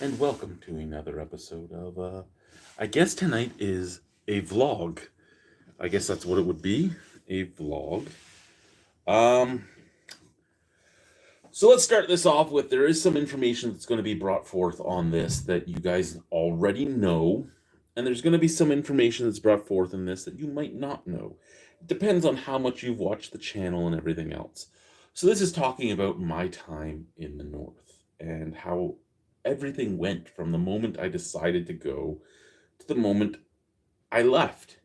and welcome to another episode of, I guess tonight is a vlog. I guess that's what it would be, a vlog. Um, so let's start this off with there is some information that's going to be brought forth on this that you guys already know, and there's going to be some information that's brought forth in this that you might not know. It depends on how much you've watched the channel and everything else. So this is talking about my time in the North and how everything went from the moment I decided to go to the moment I left.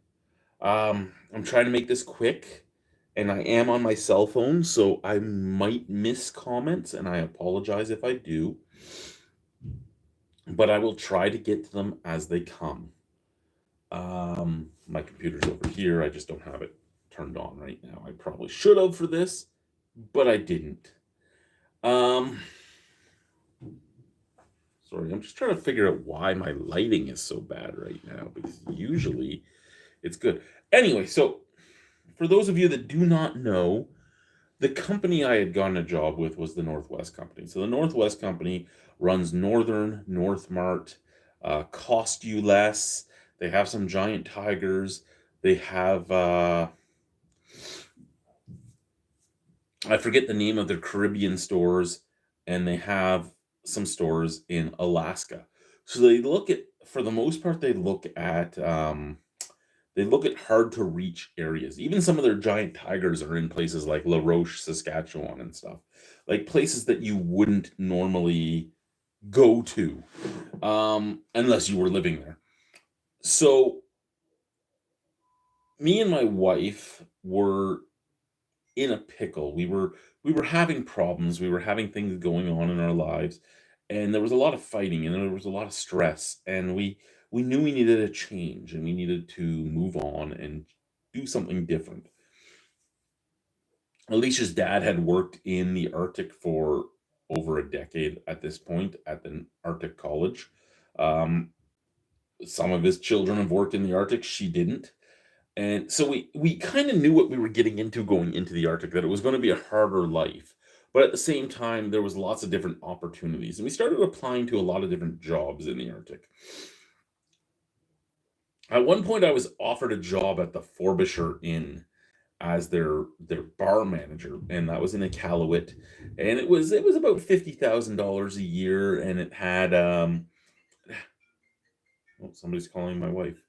I'm trying to make this quick, and I am on my cell phone, so I might miss comments, and I apologize if I do, but I will try to get to them as they come. My computer's over here. I just don't have it turned on right now. I probably should have for this, but I didn't. Um, Sorry, I'm just trying to figure out why my lighting is so bad right now because usually it's good. Anyway, so for those of you that do not know, the company I had gotten a job with was the Northwest Company. So the Northwest Company runs Northern, Northmart, Cost You Less. They have some giant tigers. They have, I forget the name of their Caribbean stores, and they have some stores in Alaska. So they look at, for the most part, they look at hard to reach areas. Even some of their giant tigers are in places like La Roche, Saskatchewan, and stuff, like places that you wouldn't normally go to unless you were living there. So me and my wife were in a pickle. We were having problems. We were having things going on in our lives, and there was a lot of fighting, and there was a lot of stress, and we knew we needed a change, and we needed to move on and do something different. Alicia's dad had worked in the Arctic for over a decade at this point at the Arctic College. Um, some of his children have worked in the Arctic. She didn't. And so we kind of knew what we were getting into going into the Arctic, that it was going to be a harder life. But at the same time, there was lots of different opportunities. And we started applying to a lot of different jobs in the Arctic. At one point, I was offered a job at the Frobisher Inn as their bar manager, and that was in Iqaluit, and it was about $50,000 a year, and it had oh, somebody's calling my wife.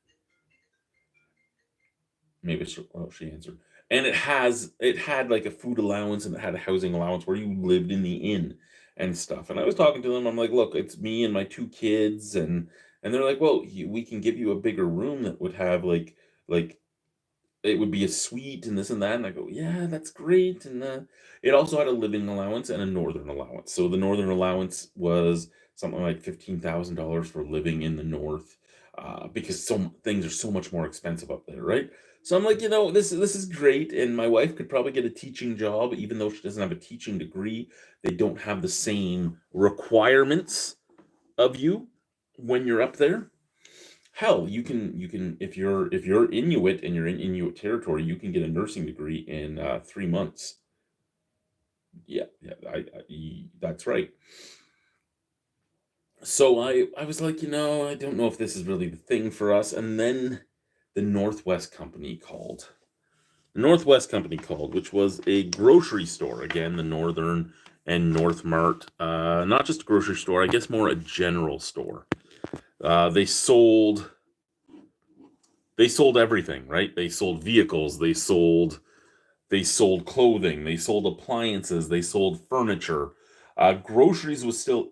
Maybe she answered. And it had like a food allowance, and it had a housing allowance where you lived in the inn and stuff. And I was talking to them. I'm like, look, it's me and my two kids, and they're like, well, we can give you a bigger room that would have like it would be a suite and this and that. And I go, yeah, that's great. And it also had a living allowance and a northern allowance. So the northern allowance was something like $15,000 for living in the north, because some things are so much more expensive up there, right? So I'm like, this is great, and my wife could probably get a teaching job, even though she doesn't have a teaching degree. They don't have the same requirements of you when you're up there. Hell, you can if you're Inuit and you're in Inuit territory, you can get a nursing degree in 3 months. Yeah, yeah, that's right. So I was like, I don't know if this is really the thing for us. And then the Northwest Company called. The Northwest Company called, which was a grocery store. Again, the Northern and North Mart, not just a grocery store, I guess more a general store. They sold everything, right? They sold vehicles, they sold clothing, they sold appliances, they sold furniture. Groceries was still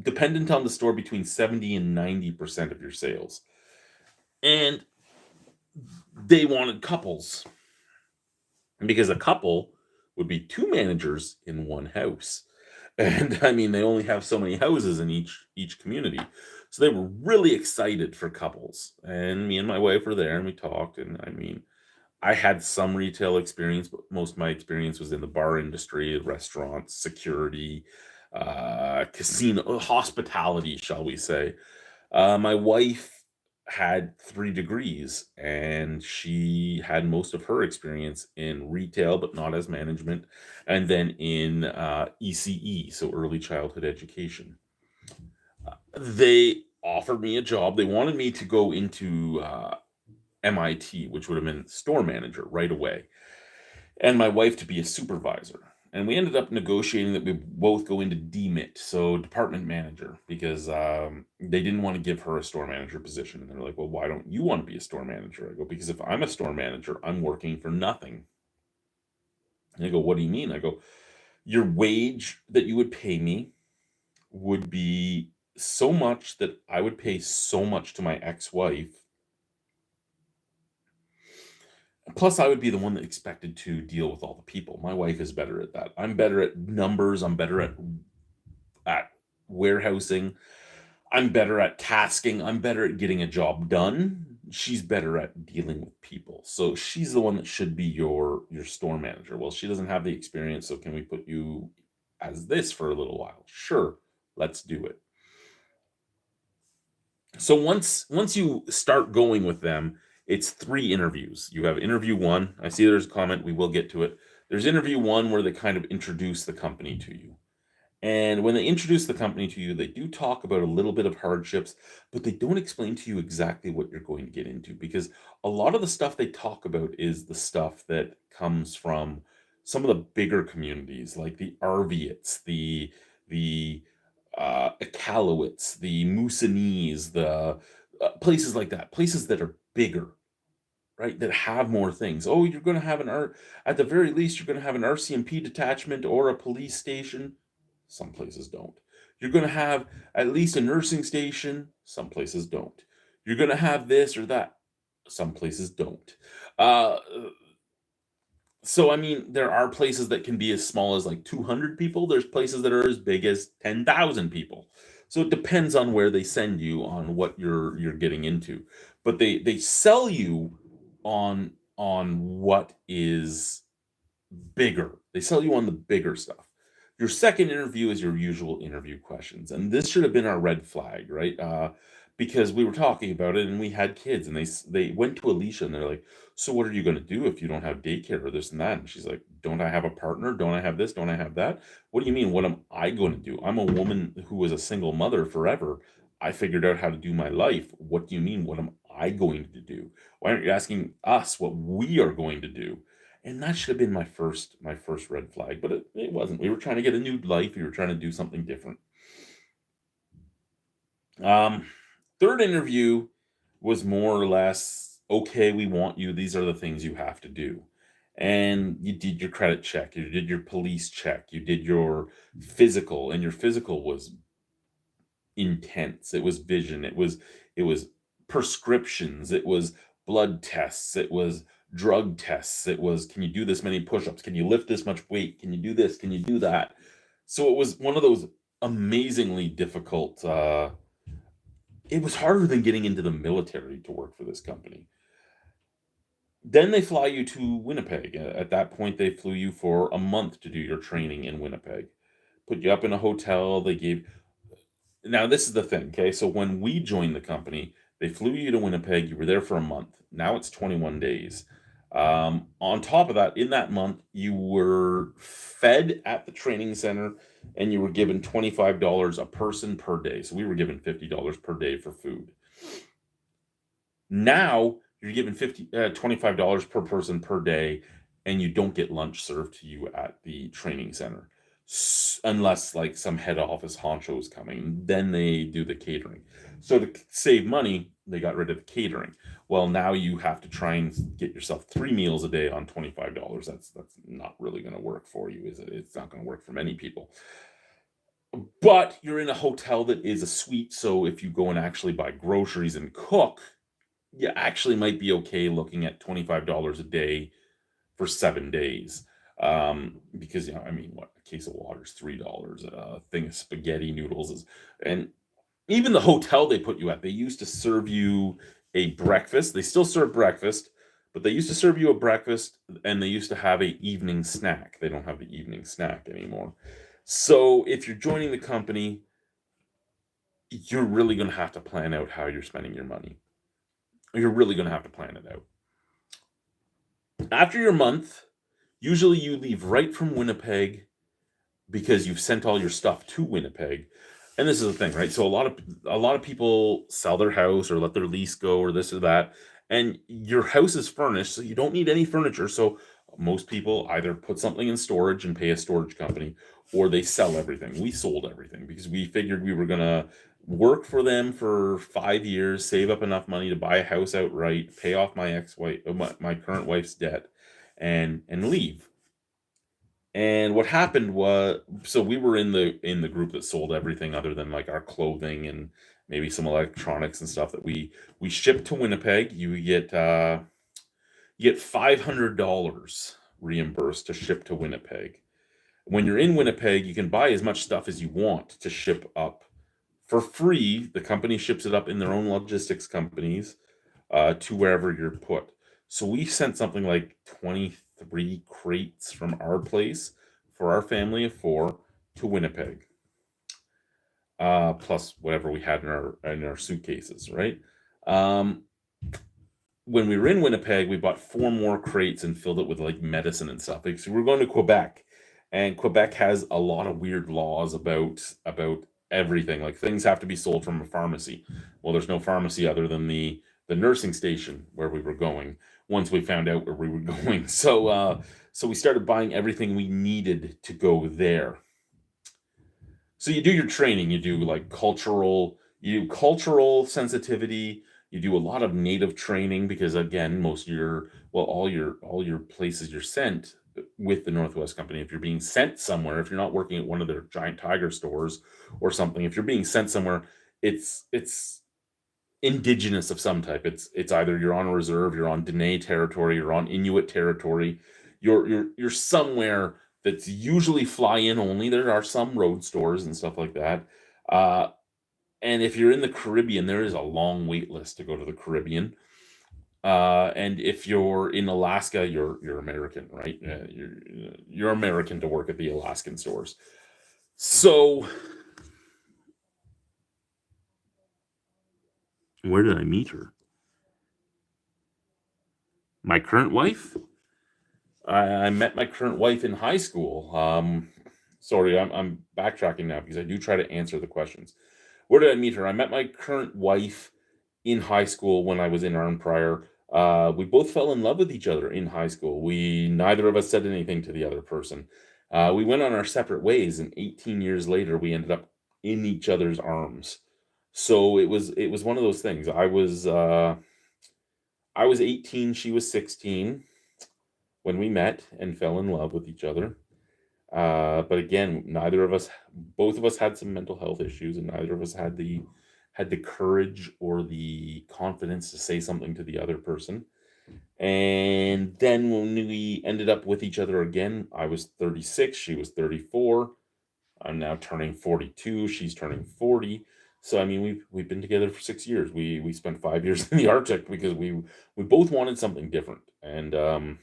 dependent on the store between 70 and 90% of your sales. And they wanted couples because a couple would be two managers in one house. And I mean, they only have so many houses in each community. So they were really excited for couples. And me and my wife were there and we talked. And I mean, I had some retail experience, but most of my experience was in the bar industry, restaurants, security, casino, hospitality, shall we say. My wife had 3 degrees, and she had most of her experience in retail, but not as management, and then in ECE, so early childhood education. They offered me a job. They wanted me to go into MIT, which would have been store manager right away, and my wife to be a supervisor. And we ended up negotiating that we both go into DMIT, so department manager, because they didn't want to give her a store manager position. And they're like, well, why don't you want to be a store manager? I go, because if I'm a store manager, I'm working for nothing. And they go, what do you mean? I go, your wage that you would pay me would be so much that I would pay so much to my ex-wife. Plus, I would be the one that expected to deal with all the people. My wife is better at that. I'm better at numbers. I'm better at warehousing. I'm better at tasking. I'm better at getting a job done. She's better at dealing with people. So she's the one that should be your store manager. Well, she doesn't have the experience, so can we put you as this for a little while? Sure, let's do it. So once you start going with them, it's 3 interviews. You have interview 1. I see there's a comment, we will get to it. There's interview 1 where they kind of introduce the company to you. And when they introduce the company to you, they do talk about a little bit of hardships, but they don't explain to you exactly what you're going to get into, because a lot of the stuff they talk about is the stuff that comes from some of the bigger communities, like the Arviots, the Iqaluits, the Musanese, the places like that, places that are bigger, right? That have more things. Oh, you're going to have at the very least, you're going to have an RCMP detachment or a police station. Some places don't. You're going to have at least a nursing station. Some places don't. You're going to have this or that. Some places don't. Uh, so, I mean, there are places that can be as small as like 200 people. There's places that are as big as 10,000 people. So it depends on where they send you on what you're getting into. But they sell you on what is bigger. They sell you on the bigger stuff. Your second interview is your usual interview questions, and this should have been our red flag, right? Because we were talking about it, and we had kids, and they went to Alicia, and they're like, "So what are you going to do if you don't have daycare or this and that?" And she's like, "Don't I have a partner? Don't I have this? Don't I have that? What do you mean? What am I going to do? I'm a woman who was a single mother forever. I figured out how to do my life. What do you mean? What am I going to do? Why aren't you asking us what we are going to do?" And that should have been my first red flag, but it wasn't. We were trying to get a new life. We were trying to do something different. Um, Third interview was more or less, okay, we want you. These are the things you have to do. And you did your credit check, you did your police check, you did your physical, and your physical was intense. It was vision, it was prescriptions, it was blood tests, it was drug tests, it was, can you do this many push-ups, can you lift this much weight, can you do this, can you do that? So it was one of those amazingly difficult, it was harder than getting into the military to work for this company. Then they fly you to Winnipeg. At that point, they flew you for a month to do your training in Winnipeg. Put you up in a hotel. They gave Now this is the thing, okay? So when we joined the company, they flew you to Winnipeg. You were there for a month. Now it's 21 days. On top of that, in that month, you were fed at the training center, and you were given $25 a person per day. So we were given $50 per day for food. Now you're given $25 per person per day, and you don't get lunch served to you at the training center, unless like some head office honcho is coming. Then they do the catering. So to save money, they got rid of the catering. Well, now you have to try and get yourself 3 meals a day on $25. That's not really going to work for you, is it? It's not going to work for many people. But you're in a hotel that is a suite, so if you go and actually buy groceries and cook, you actually might be okay looking at $25 a day for 7 days. Because, I mean, what, a case of water is $3, a thing of spaghetti noodles is, and even the hotel they put you at, they used to serve you a breakfast. They still serve breakfast, but they used to serve you a breakfast, and they used to have a evening snack. They don't have the evening snack anymore. So if you're joining the company, you're really going to have to plan out how you're spending your money. You're really going to have to plan it out. After your month, usually you leave right from Winnipeg because you've sent all your stuff to Winnipeg. And this is the thing, right? So a lot of people sell their house or let their lease go or this or that, and your house is furnished, so you don't need any furniture. So most people either put something in storage and pay a storage company, or they sell everything. We sold everything because we figured we were gonna work for them for 5 years, save up enough money to buy a house outright, pay off my ex-wife, my current wife's debt, and leave. And what happened was, so we were in the group that sold everything other than like our clothing and maybe some electronics and stuff that we shipped to Winnipeg. You get $500 reimbursed to ship to Winnipeg. When you're in Winnipeg, you can buy as much stuff as you want to ship up for free. The company ships it up in their own logistics companies to wherever you're put. So we sent something like 23 crates from our place for our family of four to Winnipeg, plus whatever we had in our suitcases, right? Um, when we were in Winnipeg, we bought four more crates and filled it with like medicine and stuff. Because we were going to Quebec, and Quebec has a lot of weird laws about everything. Like things have to be sold from a pharmacy. Well, there's no pharmacy other than the nursing station where we were going. Once we found out where we were going, so we started buying everything we needed to go there. So you do your training, you do cultural sensitivity, you do a lot of native training because again, most of your well, all your places you're sent with the Northwest Company, if you're being sent somewhere, if you're not working at one of their giant tiger stores or something, if you're being sent somewhere, it's indigenous of some type. It's either you're on a reserve, you're on Dene territory, you're on Inuit territory, you're somewhere that's usually fly in only. There are some road stores and stuff like that. Uh, and if you're in the Caribbean, there is a long wait list to go to the Caribbean. And if you're in Alaska, you're American, right? You're American to work at the Alaskan stores. So where did I meet her? My current wife? I met my current wife in high school. Sorry, I'm backtracking now because I do try to answer the questions. Where did I meet her? I met my current wife in high school when I was in Arm Prior. We both fell in love with each other in high school. We neither of us said anything to the other person. We went on our separate ways, and 18 years later, we ended up in each other's arms. So it was one of those things. I was 18, she was 16 when we met and fell in love with each other. But again, both of us had some mental health issues, and neither of us had the courage or the confidence to say something to the other person. And then when we ended up with each other again, I was 36, she was 34. I'm now turning 42, she's turning 40. So I mean, we've been together for 6 years. We spent 5 years in the Arctic because we both wanted something different, and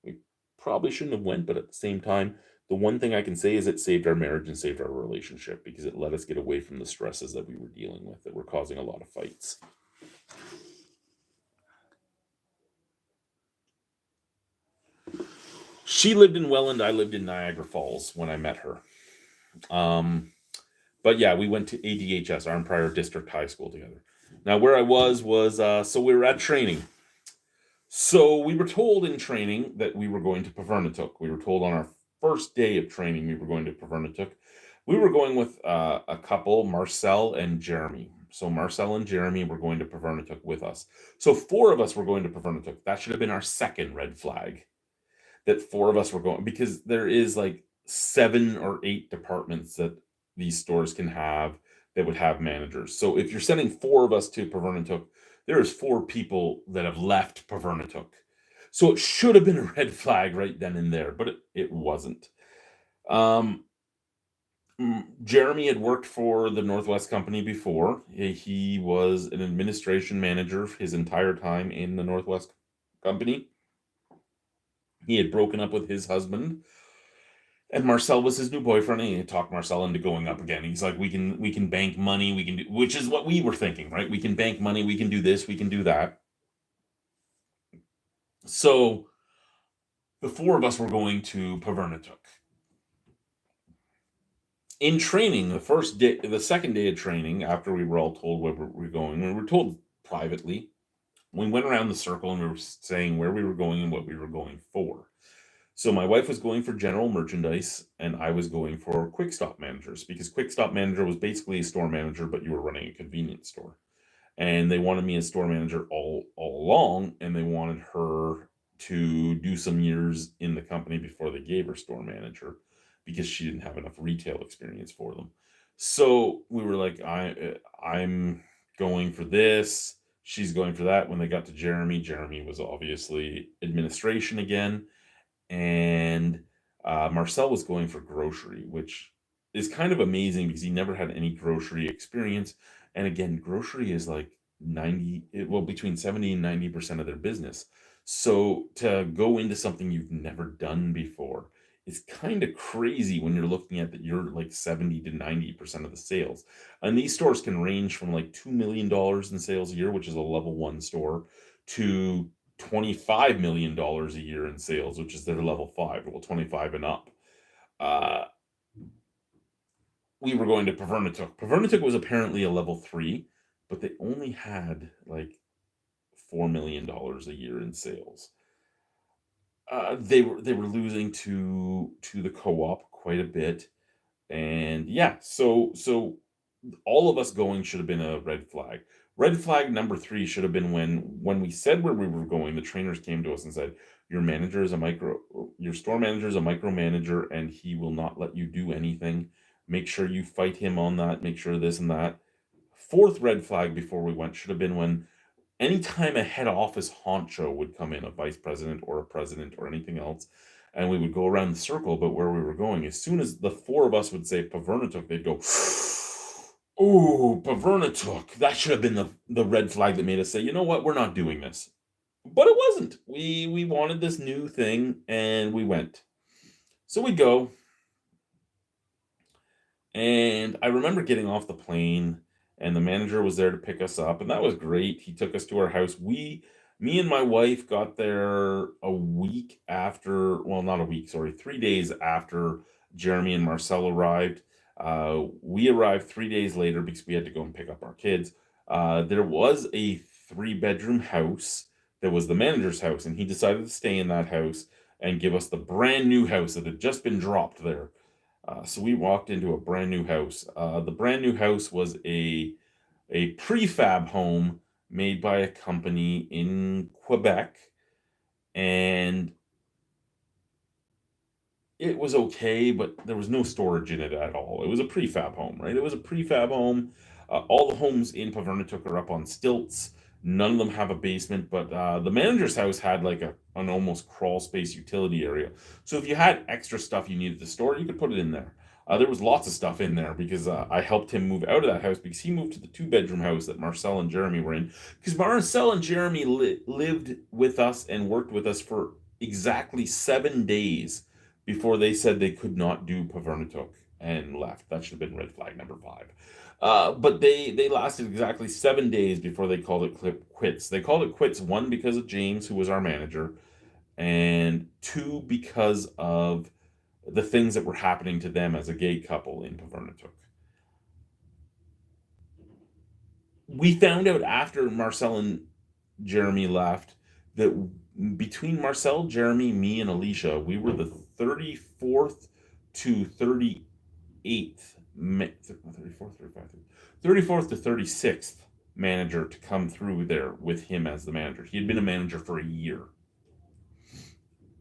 we probably shouldn't have went, but at the same time, the one thing I can say is it saved our marriage and saved our relationship because it let us get away from the stresses that we were dealing with that were causing a lot of fights. She lived in Welland, I lived in Niagara Falls when I met her. Um, but yeah, we went to ADHS, Arm Prior District High School together. Now, where I was so we were at training. So we were told in training that we were going to Pavernatuk. We were told on our first day of training we were going to Pavernatuk. We were going with a couple, Marcel and Jeremy. So Marcel and Jeremy were going to Pavernatuk with us. So four of us were going to Pavernatuk. That should have been our second red flag. That four of us were going because there is like 7 or 8 departments that these stores can have that would have managers. So if you're sending four of us to Pavernatuk, there is four people that have left Pavernatuk. So it should have been a red flag right then and there, but it wasn't. Um, Jeremy had worked for the Northwest Company before. He was an administration manager his entire time in the Northwest Company. He had broken up with his husband, and Marcel was his new boyfriend. And he had talked Marcel into going up again. He's like, we can bank money, we can do, which is what we were thinking, right? We can bank money, we can do this, we can do that. So the four of us were going to Pavernatuk. In training, the second day of training, after we were all told where we were going, we were told privately. We went around the circle and we were saying where we were going and what we were going for. So my wife was going for general merchandise, and I was going for quick stop managers because quick stop manager was basically a store manager, but you were running a convenience store. And they wanted me as store manager all along, and they wanted her to do some years in the company before they gave her store manager because she didn't have enough retail experience for them. So we were like, I'm going for this. She's going for that. When they got to Jeremy, Jeremy was obviously administration again, and Marcel was going for grocery, which is kind of amazing because he never had any grocery experience. And again, grocery is like between 70 and 90% of their business. So to go into something you've never done before is kind of crazy when you're looking at that you're like 70 to 90% of the sales. And these stores can range from like $2 million in sales a year, which is a level one store, to $25 million a year in sales, which is their level five, well, 25 and up. Uh, we were going to Pavernatuk. Pavernatuk was apparently a level three, but they only had like $4 million a year in sales. They were losing to the co-op quite a bit, and yeah, so all of us going should have been a red flag. Red flag number three should have been when we said where we were going, the trainers came to us and said, your store manager is a micromanager and he will not let you do anything. Make sure you fight him on that, make sure this and that. Fourth red flag before we went should have been when anytime a head office honcho would come in, a vice president or a president or anything else, and we would go around the circle about where we were going, as soon as the four of us would say Pavernatuk, they'd go, "Oh, Pavernatuk." That should have been the red flag that made us say, you know what, we're not doing this. But it wasn't. We wanted this new thing, and we went. So we go, and I remember getting off the plane, and the manager was there to pick us up, and that was great. He took us to our house. Me and my wife got there a week after, well, not a week, sorry, 3 days after Jeremy and Marcel arrived. We arrived 3 days later because we had to go and pick up our kids. There was a three-bedroom house that was the manager's house, and he decided to stay in that house and give us the brand new house that had just been dropped there. So we walked into a brand new house. The brand new house was a prefab home made by a company in Quebec, and it was okay, but there was no storage in it at all. It was a prefab home, right? It was a prefab home. All the homes in Pavernatuk are up on stilts. None of them have a basement, but the manager's house had like an almost crawl space utility area. So if you had extra stuff you needed to store, you could put it in there. There was lots of stuff in there because I helped him move out of that house because he moved to the two-bedroom house that Marcel and Jeremy were in. Because Marcel and Jeremy lived with us and worked with us for exactly 7 days before they said they could not do Pavernatuk and left. That should have been red flag number five. But they lasted exactly 7 days before they called it quits. They called it quits, one, because of James, who was our manager, and two, because of the things that were happening to them as a gay couple in Pavernatuk. We found out after Marcel and Jeremy left that between Marcel, Jeremy, me, and Alicia, we were the 34th to 38th, 34th, 35th, 34th to 36th manager to come through there with him as the manager. He had been a manager for a year.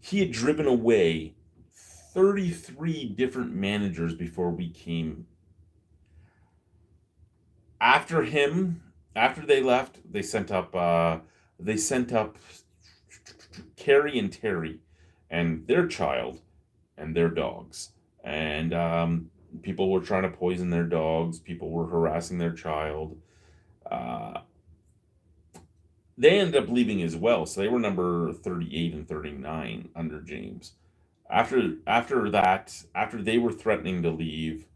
He had driven away 33 different managers before we came. After him, after they left, they sent up Carrie and Terry and their child and their dogs. And people were trying to poison their dogs. People were harassing their child. Uh, they ended up leaving as well, so they were number 38 and 39 under James. After that, after they were threatening to leave,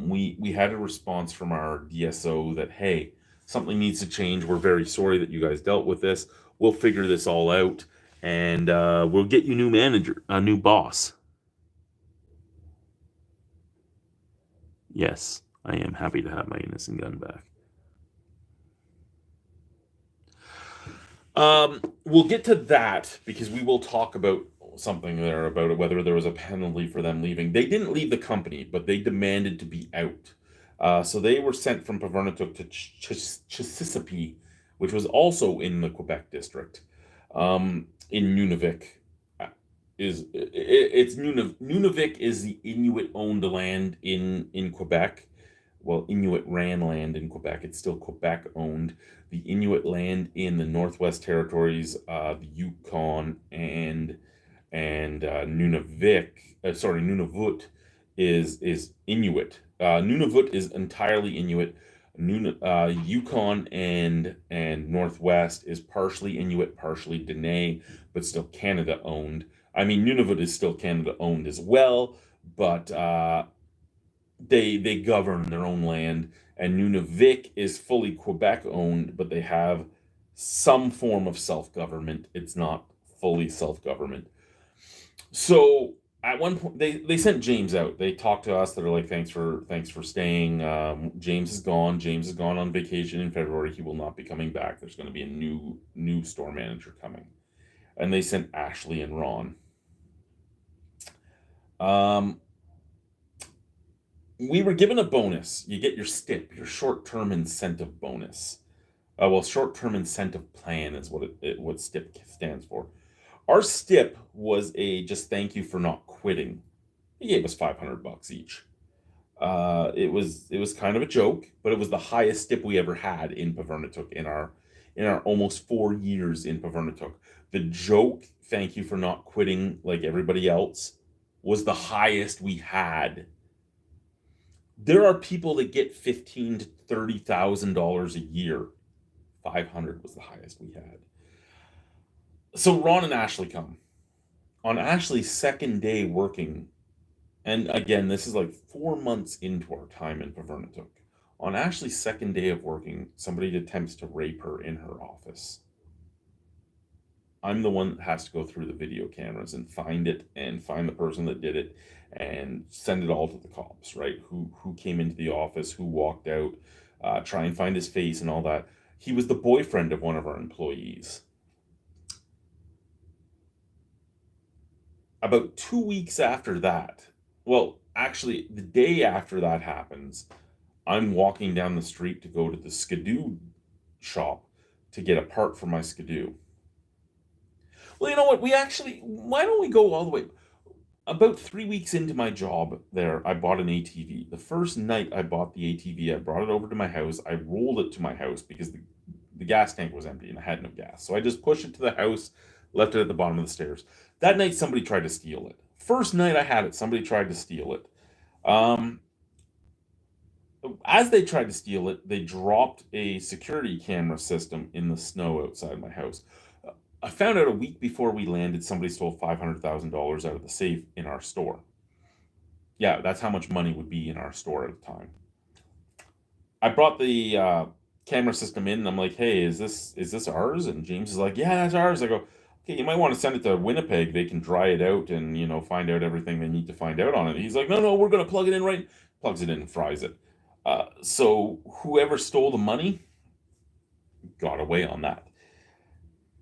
we had a response from our DSO that, hey, something needs to change. We're very sorry that you guys dealt with this. We'll figure this all out, and we'll get you a new boss. Yes, I am happy to have my innocent gun back. We'll get to that because we will talk about something there about whether there was a penalty for them leaving. They didn't leave the company, but they demanded to be out. So they were sent from Pavernatook to Chisisipi, which was also in the Quebec district, in Nunavik. It's Nunavik is the Inuit owned land in Quebec. Well, Inuit ran land in Quebec. It's still Quebec owned. The Inuit land in the Northwest Territories, the Yukon and Nunavik, Nunavut is Inuit. Nunavut is entirely Inuit. Yukon and Northwest is partially Inuit, partially Dene, but still Canada owned. I mean, Nunavut is still Canada owned as well, but they govern their own land, and Nunavik is fully Quebec owned, but they have some form of self government. It's not fully self government. So at one point, they sent James out. They talked to us. They're like, thanks for staying. James is gone. James is gone on vacation in February. He will not be coming back. There's going to be a new store manager coming, and they sent Ashley and Ron. We were given a bonus. You get your STIP, your short-term incentive bonus. Short-term incentive plan is what STIP stands for. Our STIP was a just thank you for not quitting. He gave us $500 each. It was kind of a joke, but it was the highest STIP we ever had in Pavernatook in our almost 4 years in Pavernatook. The joke thank you for not quitting like everybody else was the highest we had. There are people that get $15,000 to $30,000 a year. 500 was the highest we had. So Ron and Ashley come. On Ashley's second day working, and again, this is like 4 months into our time in Pavernatook. On Ashley's second day of working, somebody attempts to rape her in her office. I'm the one that has to go through the video cameras and find it and find the person that did it and send it all to the cops, right? Who came into the office, who walked out, try and find his face and all that. He was the boyfriend of one of our employees. About 2 weeks after that, well, actually, the day after that happens, I'm walking down the street to go to the Skidoo shop to get a part for my Skidoo. Well, you know what? Why don't we go all the way? About 3 weeks into my job there, I bought an ATV. The first night I bought the ATV, I brought it over to my house. I rolled it to my house because the gas tank was empty and I had no gas. So I just pushed it to the house, left it at the bottom of the stairs. That night, somebody tried to steal it. First night I had it, somebody tried to steal it. As they tried to steal it, they dropped a security camera system in the snow outside my house. I found out a week before we landed, somebody stole $500,000 out of the safe in our store. Yeah, that's how much money would be in our store at the time. I brought the camera system in, and I'm like, "Hey, is this ours?" And James is like, "Yeah, that's ours." I go, "Okay, you might want to send it to Winnipeg. They can dry it out and find out everything they need to find out on it." He's like, "No, we're gonna plug it in right." Plugs it in and fries it. So whoever stole the money got away on that.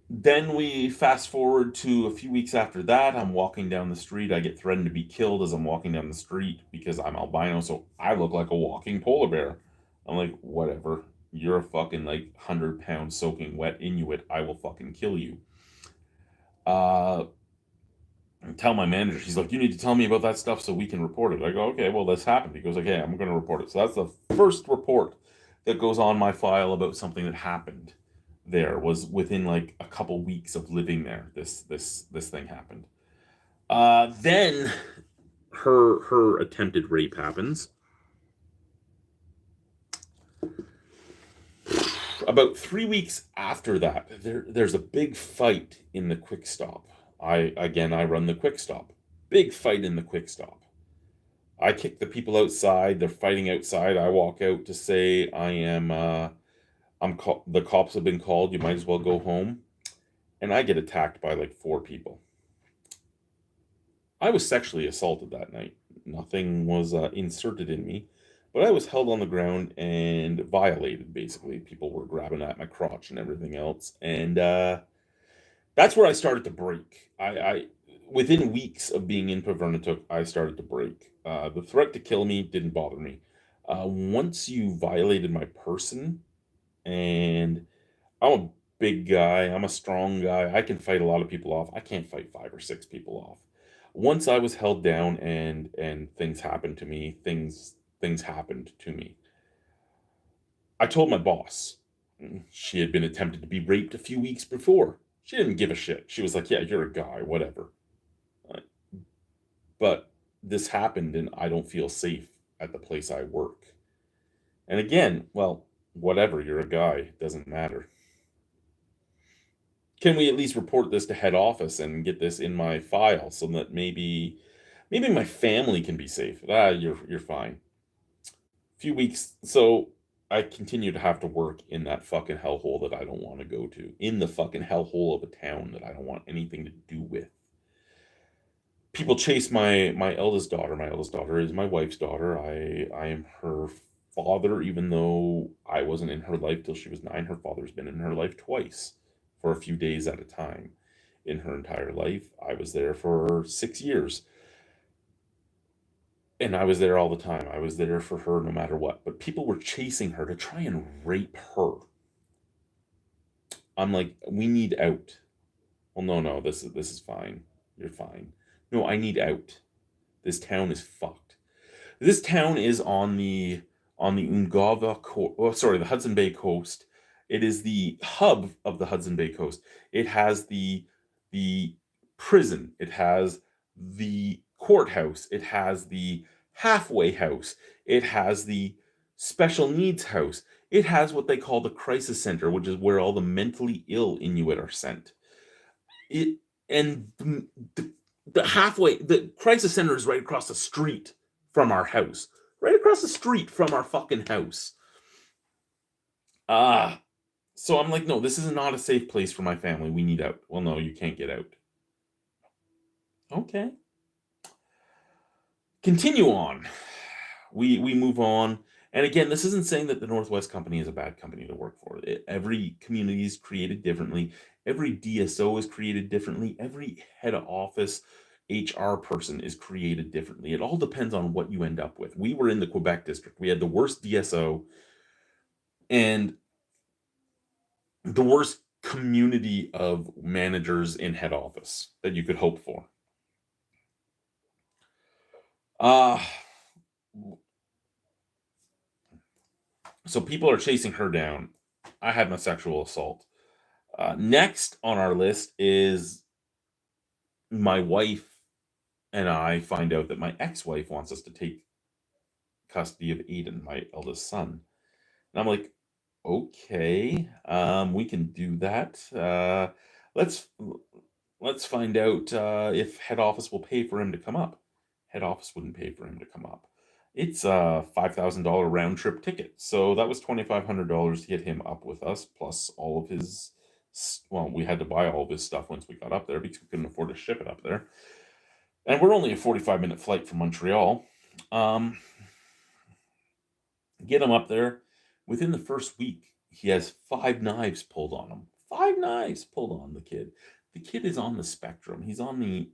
Then we fast forward to a few weeks after that. I'm walking down the street. I get threatened to be killed as I'm walking down the street because I'm albino, so I look like a walking polar bear. I'm like, whatever. You're a fucking 100-pound soaking wet Inuit. I will fucking kill you. I tell my manager. She's like, you need to tell me about that stuff so we can report it. I go, okay, well, this happened. He goes, okay, I'm going to report it. So that's the first report that goes on my file about something that happened. There was within a couple weeks of living there. This thing happened. Then her attempted rape happens. About 3 weeks after that, there's a big fight in the quick stop. I run the quick stop. Big fight in the quick stop. I kick the people outside. They're fighting outside. I walk out to say the cops have been called. You might as well go home. And I get attacked by 4 people. I was sexually assaulted that night. Nothing was inserted in me. But I was held on the ground and violated, basically. People were grabbing at my crotch and everything else, and, that's where I started to break. I within weeks of being in Pavernatook, I started to break. The threat to kill me didn't bother me. Once you violated my person, and I'm a big guy, I'm a strong guy, I can fight a lot of people off. I can't fight 5 or 6 people off. Once I was held down and things happened to me, things happened to me. I told my boss. She had been attempted to be raped a few weeks before. She didn't give a shit. She was like, "Yeah, you're a guy, whatever." Uh, But this happened, and I don't feel safe at the place I work. And again, well, whatever, you're a guy, it doesn't matter. Can we at least report this to head office and get this in my file so that maybe my family can be safe? Ah, you're fine. Few weeks, so I continue to have to work in that fucking hellhole that I don't want to go to, in the fucking hellhole of a town that I don't want anything to do with. People chase my eldest daughter. My eldest daughter is my wife's daughter. I am her father, even though I wasn't in her life till she was 9. Her father's been in her life twice for a few days at a time. In her entire life, I was there for 6 years, and I was there all the time. I was there for her no matter what, but people were chasing her to try and rape her. I'm like, "We need out." "Well, no, no, this is fine. You're fine." "No, I need out. This town is fucked." This town is on the the Hudson Bay coast. It is the hub of the Hudson Bay coast. It has the prison. It has the courthouse. It has the halfway house. It has the special needs house. It has what they call the crisis center, which is where all the mentally ill Inuit are sent. It and the crisis center is right across the street from our house. Right across the street from our fucking house. Ah, so I'm like, "No, this is not a safe place for my family. We need out." "Well, no, you can't get out." Okay. Continue on. We move on. And again, this isn't saying that the Northwest Company is a bad company to work for. Every community is created differently. Every DSO is created differently. Every head of office HR person is created differently. It all depends on what you end up with. We were in the Quebec district. We had the worst DSO and the worst community of managers in head office that you could hope for. Uh so people are chasing her down. I had my sexual assault. Next on our list is my wife and I find out that my ex-wife wants us to take custody of Aiden, my eldest son. And I'm like, okay, we can do that. Let's let's find out if head office will pay for him to come up. Head office wouldn't pay for him to come up. It's a $5,000 round trip ticket. So that was $2,500 to get him up with us, plus all of his. Well, we had to buy all of his stuff once we got up there because we couldn't afford to ship it up there. And we're only a 45-minute flight from Montreal. Um, get him up there. Within the first week, he has 5 knives pulled on him. 5 knives pulled on the kid. The kid is on the spectrum. He's on the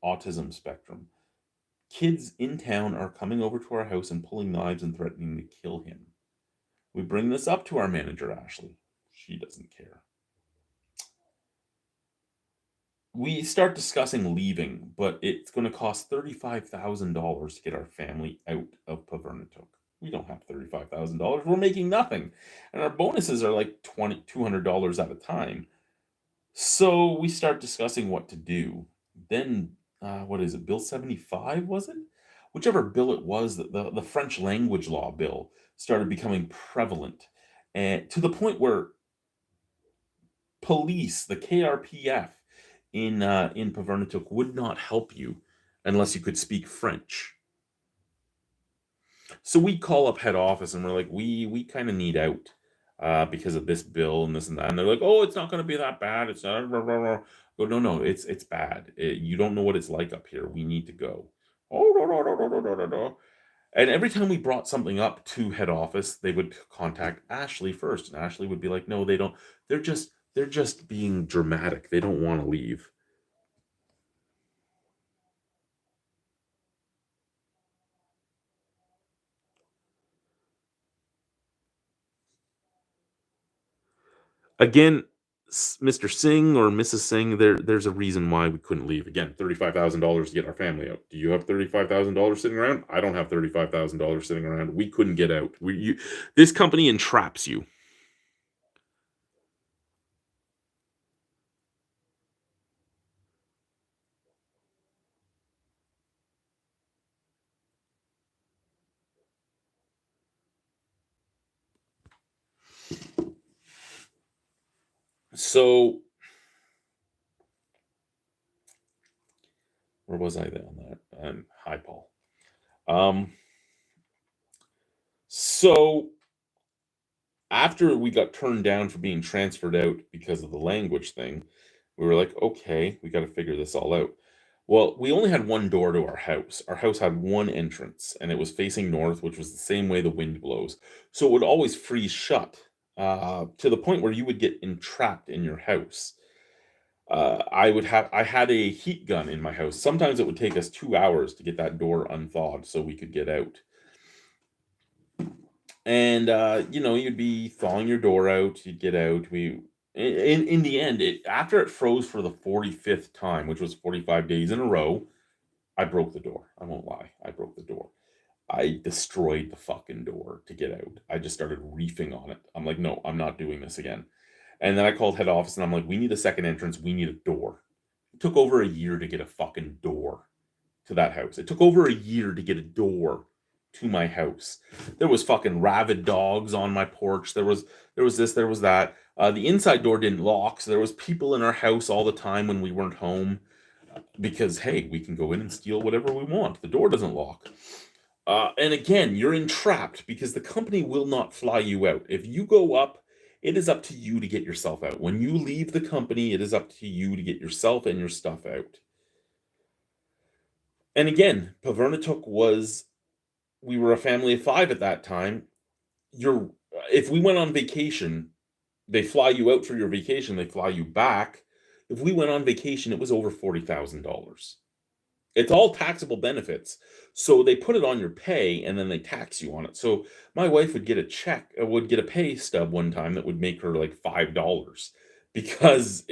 autism spectrum. Kids in town are coming over to our house and pulling knives and threatening to kill him. We bring this up to our manager, Ashley. She doesn't care. We start discussing leaving, but it's going to cost $35,000 to get our family out of Pavernatook. We don't have $35,000. We're making nothing. And our bonuses are like $200 at a time. So we start discussing what to do. Then, what is it, Bill 75, was it? Whichever bill it was, the French language law bill started becoming prevalent, and to the point where police, the KRPF in Pavernatook, would not help you unless you could speak French. So we call up head office and we're like, we kind of need out because of this bill and this and that. And they're like, "Oh, it's not going to be that bad. It's not." Rah, rah, rah." Go, "No, no, it's bad. You don't know what it's like up here. We need to go." "Oh, no, no, no, no, no, no, no, no." And every time we brought something up to head office, they would contact Ashley first, and Ashley would be like, "No, they don't. They're just being dramatic. They don't want to leave." Again, Mr. Singh or Mrs. Singh, there's a reason why we couldn't leave. Again, $35,000 to get our family out. Do you have $35,000 sitting around? I don't have $35,000 sitting around. We couldn't get out. This company entraps you. So where was I there on that? Hi, Paul. Um, so after we got turned down for being transferred out because of the language thing, we were like, okay, we got to figure this all out. Well, we only had one door to our house. Our house had one entrance, and it was facing north, which was the same way the wind blows. So it would always freeze shut to the point where you would get entrapped in your house. I had a heat gun in my house. Sometimes it would take us 2 hours to get that door unthawed so we could get out. And, you'd be thawing your door out, you'd get out. In the end, after it froze for the 45th time, which was 45 days in a row, I broke the door. I won't lie. I broke the door. I destroyed the fucking door to get out. I just started reefing on it. I'm like, "No, I'm not doing this again." And then I called head office and I'm like, "We need a second entrance. We need a door." It took over a year to get a fucking door to that house. It took over a year to get a door to my house. There was fucking rabid dogs on my porch. There was this, there was that. The inside door didn't lock, so there was people in our house all the time when we weren't home because hey, we can go in and steal whatever we want. The door doesn't lock. And again, you're entrapped because the company will not fly you out. If you go up, it is up to you to get yourself out. When you leave the company, it is up to you to get yourself and your stuff out. And again, Pavernatuk was we were a family of 5 at that time. You're if we went on vacation, they fly you out for your vacation, they fly you back. If we went on vacation, it was over $40,000. It's all taxable benefits. So they put it on your pay and then they tax you on it. So my wife would get a check, would get a pay stub one time that would make her like $5 because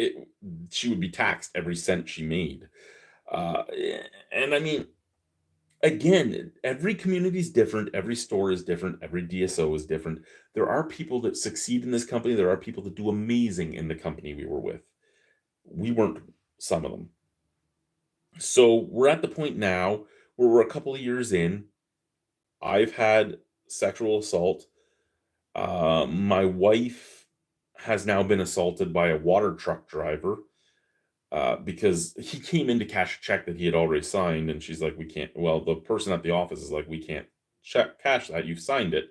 she would be taxed every cent she made. Uh, and I mean, again, every community is different, every store is different, every DSO is different. There are people that succeed in this company, there are people that do amazing in the company we were with. We weren't some of them. So we're at the point now where we're a couple of years in. I've had sexual assault. My wife has now been assaulted by a water truck driver because he came in to cash a check that he had already signed, and she's like, "We can't." Well, the person at the office is like, "We can't cash that. You've signed it."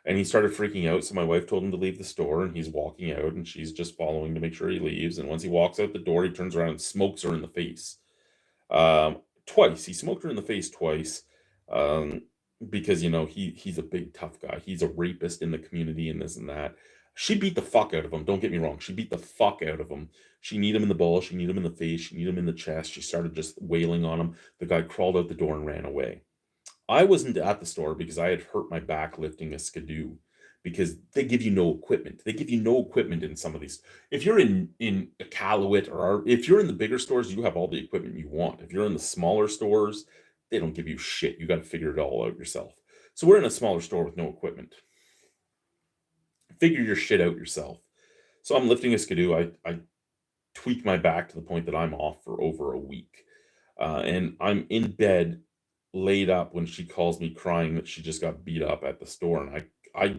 And he started freaking out. So my wife told him to leave the store, and he's walking out, and she's just following to make sure he leaves. And once he walks out the door, he turns around and smokes her in the face. Twice. He smoked her in the face twice. Um, because he's a big tough guy. He's a rapist in the community and this and that. She beat the fuck out of him. Don't get me wrong. She beat the fuck out of him. She kneed him in the balls. She kneed him in the face. She kneed him in the chest. She started just wailing on him. The guy crawled out the door and ran away. I wasn't at the store because I had hurt my back lifting a skidoo because they give you no equipment. They give you no equipment in some of these. If you're in Iqaluit if you're in the bigger stores, you have all the equipment you want. If you're in the smaller stores, they don't give you shit. You got to figure it all out yourself. So we're in a smaller store with no equipment. Figure your shit out yourself. So I'm lifting a skidoo. I tweak my back to the point that I'm off for over a week. And I'm in bed, laid up when she calls me crying that she just got beat up at the store, and I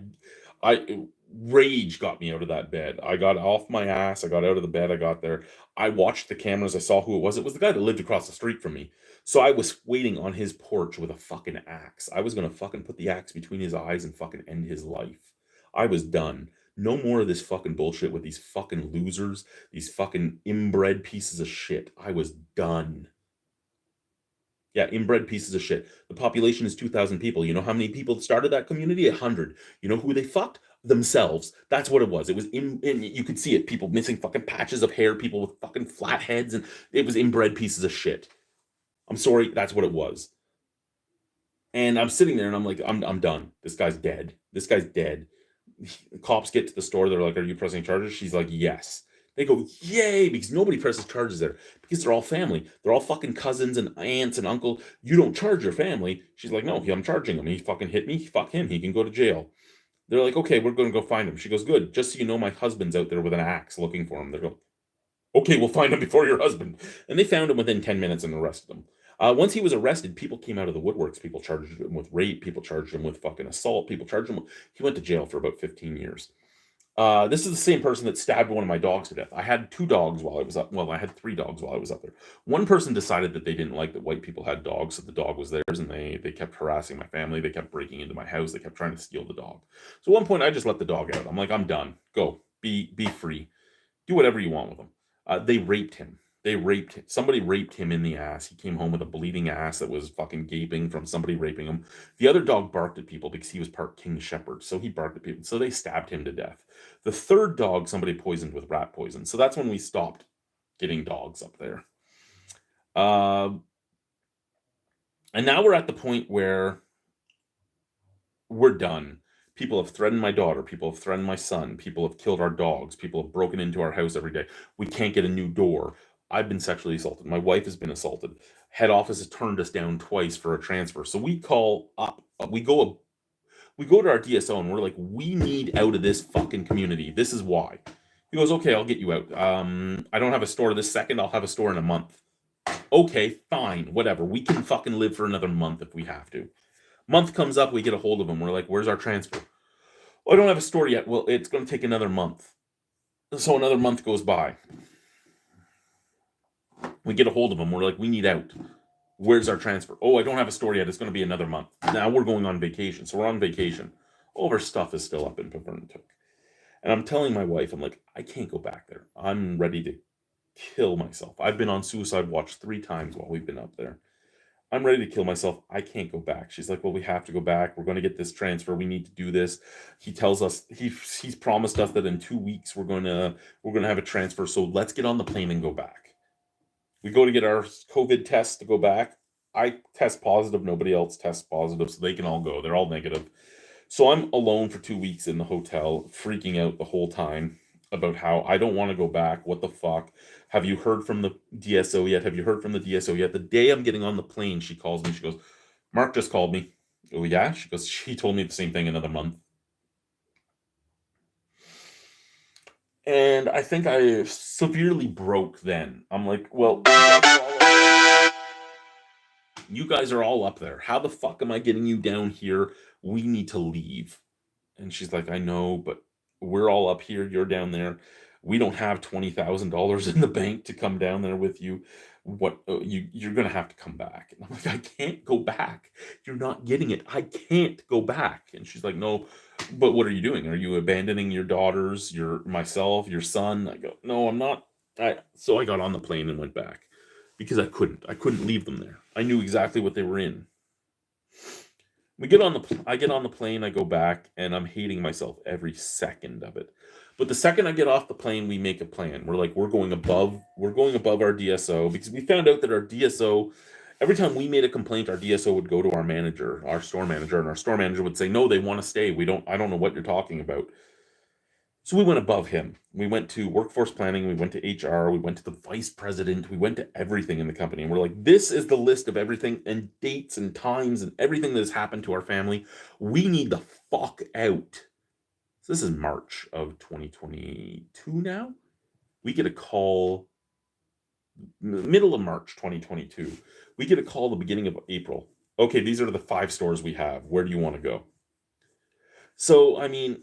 rage got me out of that bed. I got off my ass, I got out of the bed, I got there. I watched the cameras, I saw who it was. It was the guy that lived across the street from me. So I was waiting on his porch with a fucking axe. I was gonna fucking put the axe between his eyes and fucking end his life. I was done. No more of this fucking bullshit with these fucking losers, these fucking inbred pieces of shit. I was done. Yeah, inbred pieces of shit. The population is 2,000 people. You know how many people started that community? 100. You know who they fucked? Themselves. That's what it was. It was in you could see it. People missing fucking patches of hair, people with fucking flat heads, and it was inbred pieces of shit. I'm sorry, that's what it was. And I'm sitting there and I'm like, I'm done. This guy's dead. This guy's dead. The cops get to the store. They're like, "Are you pressing charges?" She's like, "Yes." They go, "Yay!" Because nobody presses charges there because they're all family. They're all fucking cousins and aunts and uncle. You don't charge your family. She's like, "No, I'm charging him. He fucking hit me. Fuck him. He can go to jail." They're like, "Okay, we're going to go find him." She goes, "Good. Just so you know, my husband's out there with an axe looking for him." They go, "Okay, we'll find him before your husband." And they found him within 10 minutes and arrested him. Once he was arrested, people came out of the woodworks. People charged him with rape. People charged him with fucking assault. People charged him. He went to jail for about 15 years. This is the same person that stabbed one of my dogs to death. I had 2 dogs while I was up. Well, I had 3 dogs while I was up there. One person decided that they didn't like that white people had dogs, so the dog was theirs, and they kept harassing my family. They kept breaking into my house. They kept trying to steal the dog. So at one point, I just let the dog out. I'm like, I'm done. Go. Be free. Do whatever you want with him. They raped him. They raped him. Somebody raped him in the ass. He came home with a bleeding ass that was fucking gaping from somebody raping him. The other dog barked at people because he was part King Shepherd, so he barked at people. So they stabbed him to death. The third dog, somebody poisoned with rat poison. So that's when we stopped getting dogs up there. And now we're at the point where we're done. People have threatened my daughter. People have threatened my son. People have killed our dogs. People have broken into our house every day. We can't get a new door. I've been sexually assaulted. My wife has been assaulted. Head office has turned us down twice for a transfer. So we call up. We go to our DSO and we're like, we need out of this fucking community. This is why. He goes, okay, I'll get you out. I don't have a store this second. I'll have a store in a month. Okay, fine, whatever. We can fucking live for another month if we have to. Month comes up, we get a hold of him. We're like, where's our transfer? Well, I don't have a store yet. Well, it's going to take another month. So another month goes by. We get a hold of him. We're like, we need out. Where's our transfer? Oh, I don't have a store yet. It's going to be another month. Now we're going on vacation. So we're on vacation. All of our stuff is still up in Paverntook. And I'm telling my wife, I'm like, I can't go back there. I'm ready to kill myself. I've been on suicide watch 3 times while we've been up there. I'm ready to kill myself. I can't go back. She's like, well, we have to go back. We're going to get this transfer. We need to do this. He tells us he's promised us that in 2 weeks we're going to have a transfer. So let's get on the plane and go back. We go to get our COVID test to go back. I test positive. Nobody else tests positive, so they can all go. They're all negative. So I'm alone for 2 weeks in the hotel, freaking out the whole time about how I don't want to go back. What the fuck? Have you heard from the DSO yet? Have you heard from the DSO yet? The day I'm getting on the plane, she calls me. She goes, Mark just called me. Oh, yeah? She goes, she told me the same thing another month. And I think I severely broke then. I'm like, well, you guys are all up there. How the fuck am I getting you down here? We need to leave. And she's like, I know, but we're all up here. You're down there. We don't have $20,000 in the bank to come down there with you. What you're gonna have to come back. And I'm like, I can't go back. You're not getting it. I can't go back. And she's like, no, but what are you doing? Are you abandoning your daughters, myself, your son? I go, no, I'm not. So I got on the plane and went back because I couldn't leave them there. I knew exactly what they were in. I get on the plane, I go back, and I'm hating myself every second of it. But the second I get off the plane, we make a plan. We're like, we're going above our DSO because we found out that our DSO, every time we made a complaint, our DSO would go to our manager, our store manager, and our store manager would say, no, they want to stay. I don't know what you're talking about. So we went above him. We went to workforce planning. We went to HR. We went to the vice president. We went to everything in the company. And we're like, this is the list of everything and dates and times and everything that has happened to our family. We need the fuck out. So this is March of 2022 now. We get a call middle of March 2022. We get a call the beginning of April. Okay, these are the 5 stores we have. Where do you want to go? So, I mean,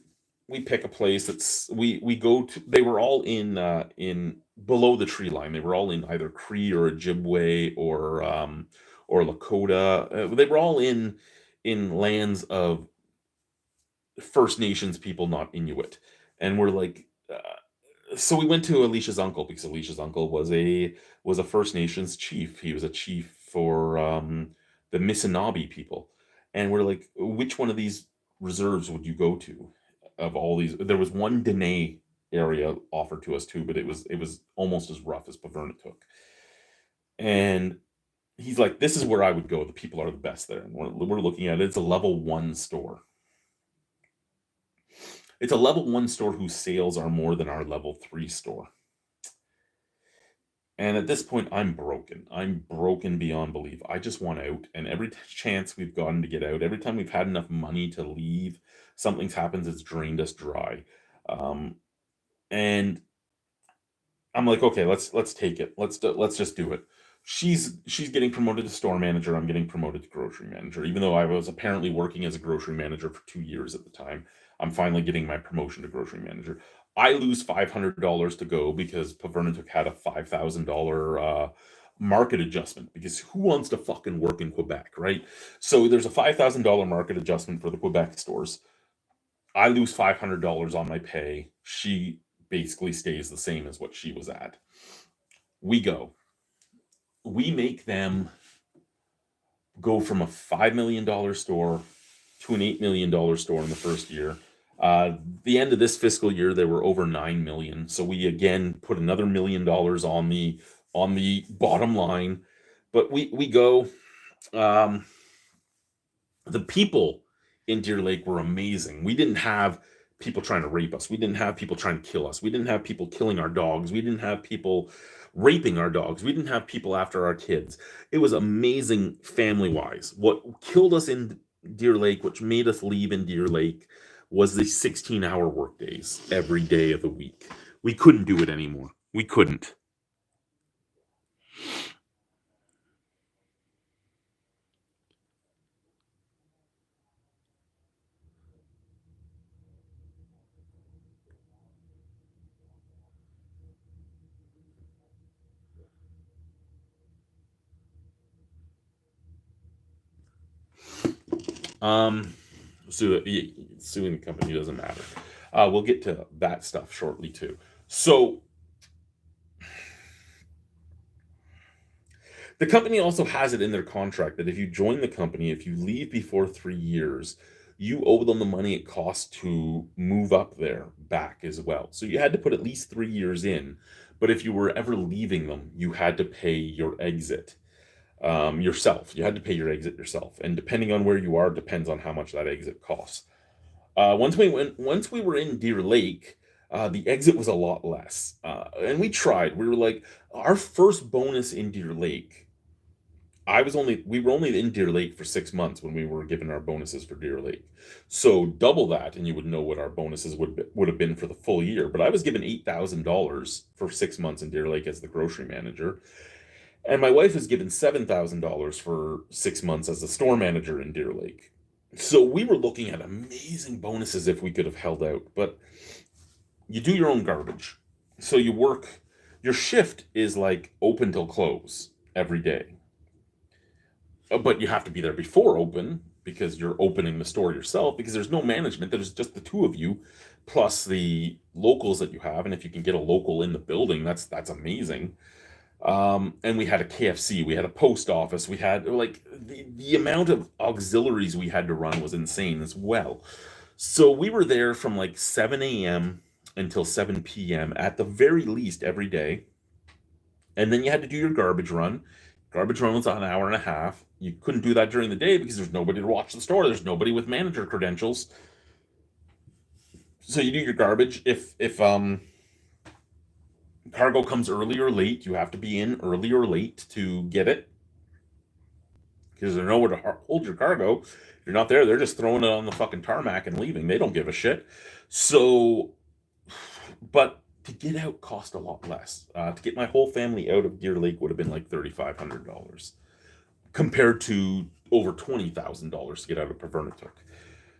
we pick a place that's we go to. They were all in below the tree line. They were all in either Cree or Ojibwe or Lakota. They were all in lands of First Nations people, not Inuit. And we're like, so we went to Alicia's uncle because Alicia's uncle was a First Nations chief. He was a chief for the Missinaba people, and we're like, which one of these reserves would you go to? Of all these, there was one Dene area offered to us too, but it was almost as rough as Pavernatuk. And he's like, this is where I would go. The people are the best there. And we're looking at it. It's a level 1 store. It's a level 1 store whose sales are more than our level 3 store. And at this point, I'm broken. I'm broken beyond belief. I just want out. And every chance we've gotten to get out, every time we've had enough money to leave, something's happens. It's drained us dry. Um, and I'm like, okay, let's take it. Let's just do it. She's getting promoted to store manager. I'm getting promoted to grocery manager. Even though I was apparently working as a grocery manager for 2 years at the time, I'm finally getting my promotion to grocery manager. I lose $500 to go because Pavernatuk had a $5,000 market adjustment. Because who wants to fucking work in Quebec, right? So there's a $5,000 market adjustment for the Quebec stores. I lose $500 on my pay. She basically stays the same as what she was at. We go. We make them go from a $5 million store to an $8 million store in the first year. The end of this fiscal year, they were over 9 million. So we again put another $1 million on the bottom line. But we go. The people in Deer Lake were amazing. We didn't have people trying to rape us. We didn't have people trying to kill us. We didn't have people killing our dogs. We didn't have people raping our dogs. We didn't have people after our kids. It was amazing family-wise. What killed us in Deer Lake, which made us leave in Deer Lake, was the 16-hour workdays every day of the week. We couldn't do it anymore. We couldn't. Suing the company doesn't matter. We'll get to that stuff shortly too. So the company also has it in their contract that if you join the company, if you leave before 3 years, you owe them the money it costs to move up there back as well. So you had to put at least 3 years in. But if you were ever leaving them, you had to pay your exit yourself. You had to pay your exit yourself. And depending on where you are, depends on how much that exit costs. Once we were in Deer Lake, the exit was a lot less. And we tried. We were like, our first bonus in Deer Lake, we were only in Deer Lake for 6 months when we were given our bonuses for Deer Lake. So double that, and you would know what our bonuses would have been for the full year. But I was given $8,000 for 6 months in Deer Lake as the grocery manager. And my wife was given $7,000 for 6 months as the store manager in Deer Lake. So we were looking at amazing bonuses if we could have held out. But you do your own garbage. So you work, your shift is like open till close every day. But you have to be there before open because you're opening the store yourself because there's no management. There's just the two of you plus the locals that you have. And if you can get a local in the building, that's amazing. And we had a KFC, we had a post office, we had like the amount of auxiliaries we had to run was insane as well. So we were there from like 7 a.m. until 7 p.m. at the very least every day. And then you had to do your garbage run. Garbage run was an hour and a half. You couldn't do that during the day because there's nobody to watch the store. There's nobody with manager credentials. So you do your garbage. If cargo comes early or late, you have to be in early or late to get it because there's nowhere to hold your cargo. If you're not there, they're just throwing it on the fucking tarmac and leaving. They don't give a shit. So, but to get out cost a lot less. To get my whole family out of Deer Lake would have been like $3,500 compared to over $20,000 to get out of Pavernatuk.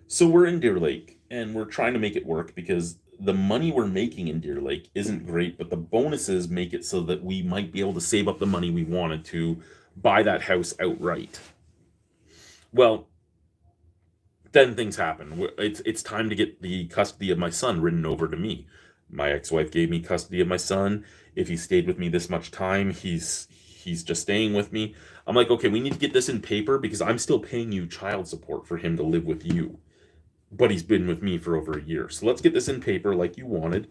So we're in Deer Lake and we're trying to make it work because the money we're making in Deer Lake isn't great, but the bonuses make it so that we might be able to save up the money we wanted to buy that house outright. Well, then things happen. It's time to get the custody of my son written over to me. My ex-wife gave me custody of my son. If he stayed with me this much time, he's just staying with me. I'm like, okay, we need to get this in paper because I'm still paying you child support for him to live with you. But he's been with me for over a year. So let's get this in paper like you wanted.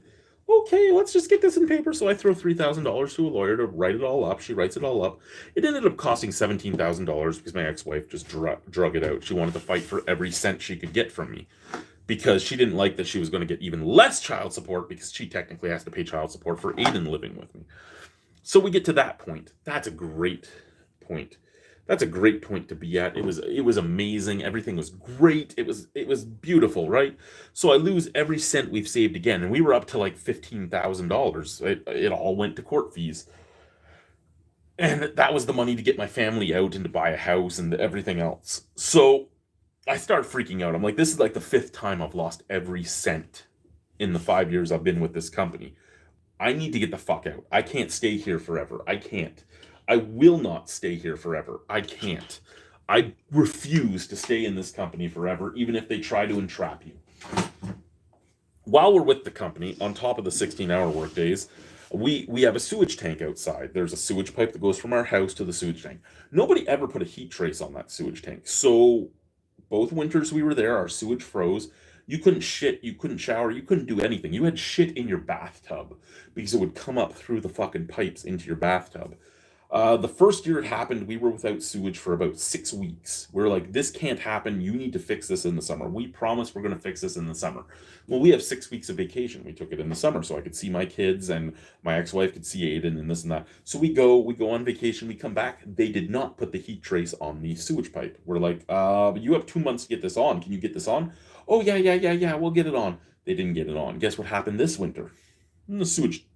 Okay, let's just get this in paper. So I throw $3,000 to a lawyer to write it all up. She writes it all up. It ended up costing $17,000 because my ex-wife just drug it out. She wanted to fight for every cent she could get from me because she didn't like that she was going to get even less child support because she technically has to pay child support for Aiden living with me. So we get to that point. That's a great point. That's a great point to be at. It was amazing. Everything was great. It was beautiful, right? So I lose every cent we've saved again, and we were up to like $15,000. It all went to court fees, and that was the money to get my family out and to buy a house and everything else. So I start freaking out. I'm like, this is like the fifth time I've lost every cent in the 5 years I've been with this company. I need to get the fuck out. I can't stay here forever. I can't. I will not stay here forever. I can't. I refuse to stay in this company forever, even if they try to entrap you. While we're with the company, on top of the 16-hour workdays, we have a sewage tank outside. There's a sewage pipe that goes from our house to the sewage tank. Nobody ever put a heat trace on that sewage tank. So both winters we were there, our sewage froze. You couldn't shit, you couldn't shower, you couldn't do anything. You had shit in your bathtub because it would come up through the fucking pipes into your bathtub. The first year it happened, we were without sewage for about 6 weeks. We are like, this can't happen. You need to fix this in the summer. We promise we're going to fix this in the summer. Well, we have 6 weeks of vacation. We took it in the summer so I could see my kids and my ex-wife could see Aiden and this and that. So we go on vacation. We come back. They did not put the heat trace on the sewage pipe. We're like, you have 2 months to get this on. Can you get this on? Oh, yeah. We'll get it on. They didn't get it on. Guess what happened this winter? The sewage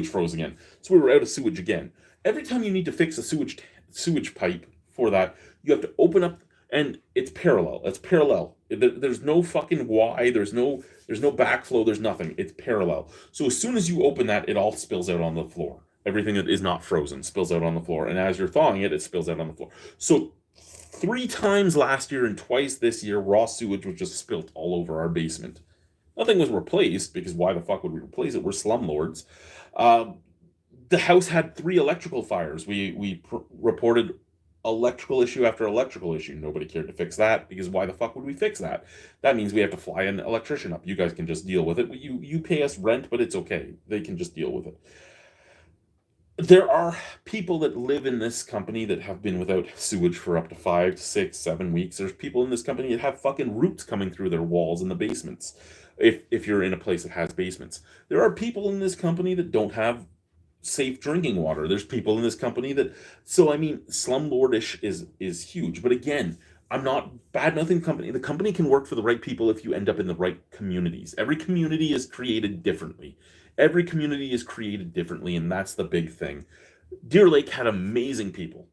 froze again. So we were out of sewage again. Every time you need to fix a sewage pipe for that, you have to open up, and it's parallel. It's parallel. There's no fucking Y. There's no backflow. There's nothing. It's parallel. So as soon as you open that, it all spills out on the floor. Everything that is not frozen spills out on the floor, and as you're thawing it, it spills out on the floor. So 3 times last year and twice this year, raw sewage was just spilt all over our basement. Nothing was replaced because why the fuck would we replace it? We're slumlords. The house had 3 electrical fires. We reported electrical issue after electrical issue. Nobody cared to fix that because why the fuck would we fix that? That means we have to fly an electrician up. You guys can just deal with it. You pay us rent, but it's okay. They can just deal with it. There are people that live in this company that have been without sewage for up to 5, 6, 7 weeks. There's people in this company that have fucking roots coming through their walls in the basements. If you're in a place that has basements, there are people in this company that don't have safe drinking water. There's people in this company that, so I mean, slumlordish is huge. But again, I'm not bad mouthing company. The company can work for the right people if you end up in the right communities. Every community is created differently. Every community is created differently, and that's the big thing. Deer Lake had amazing people.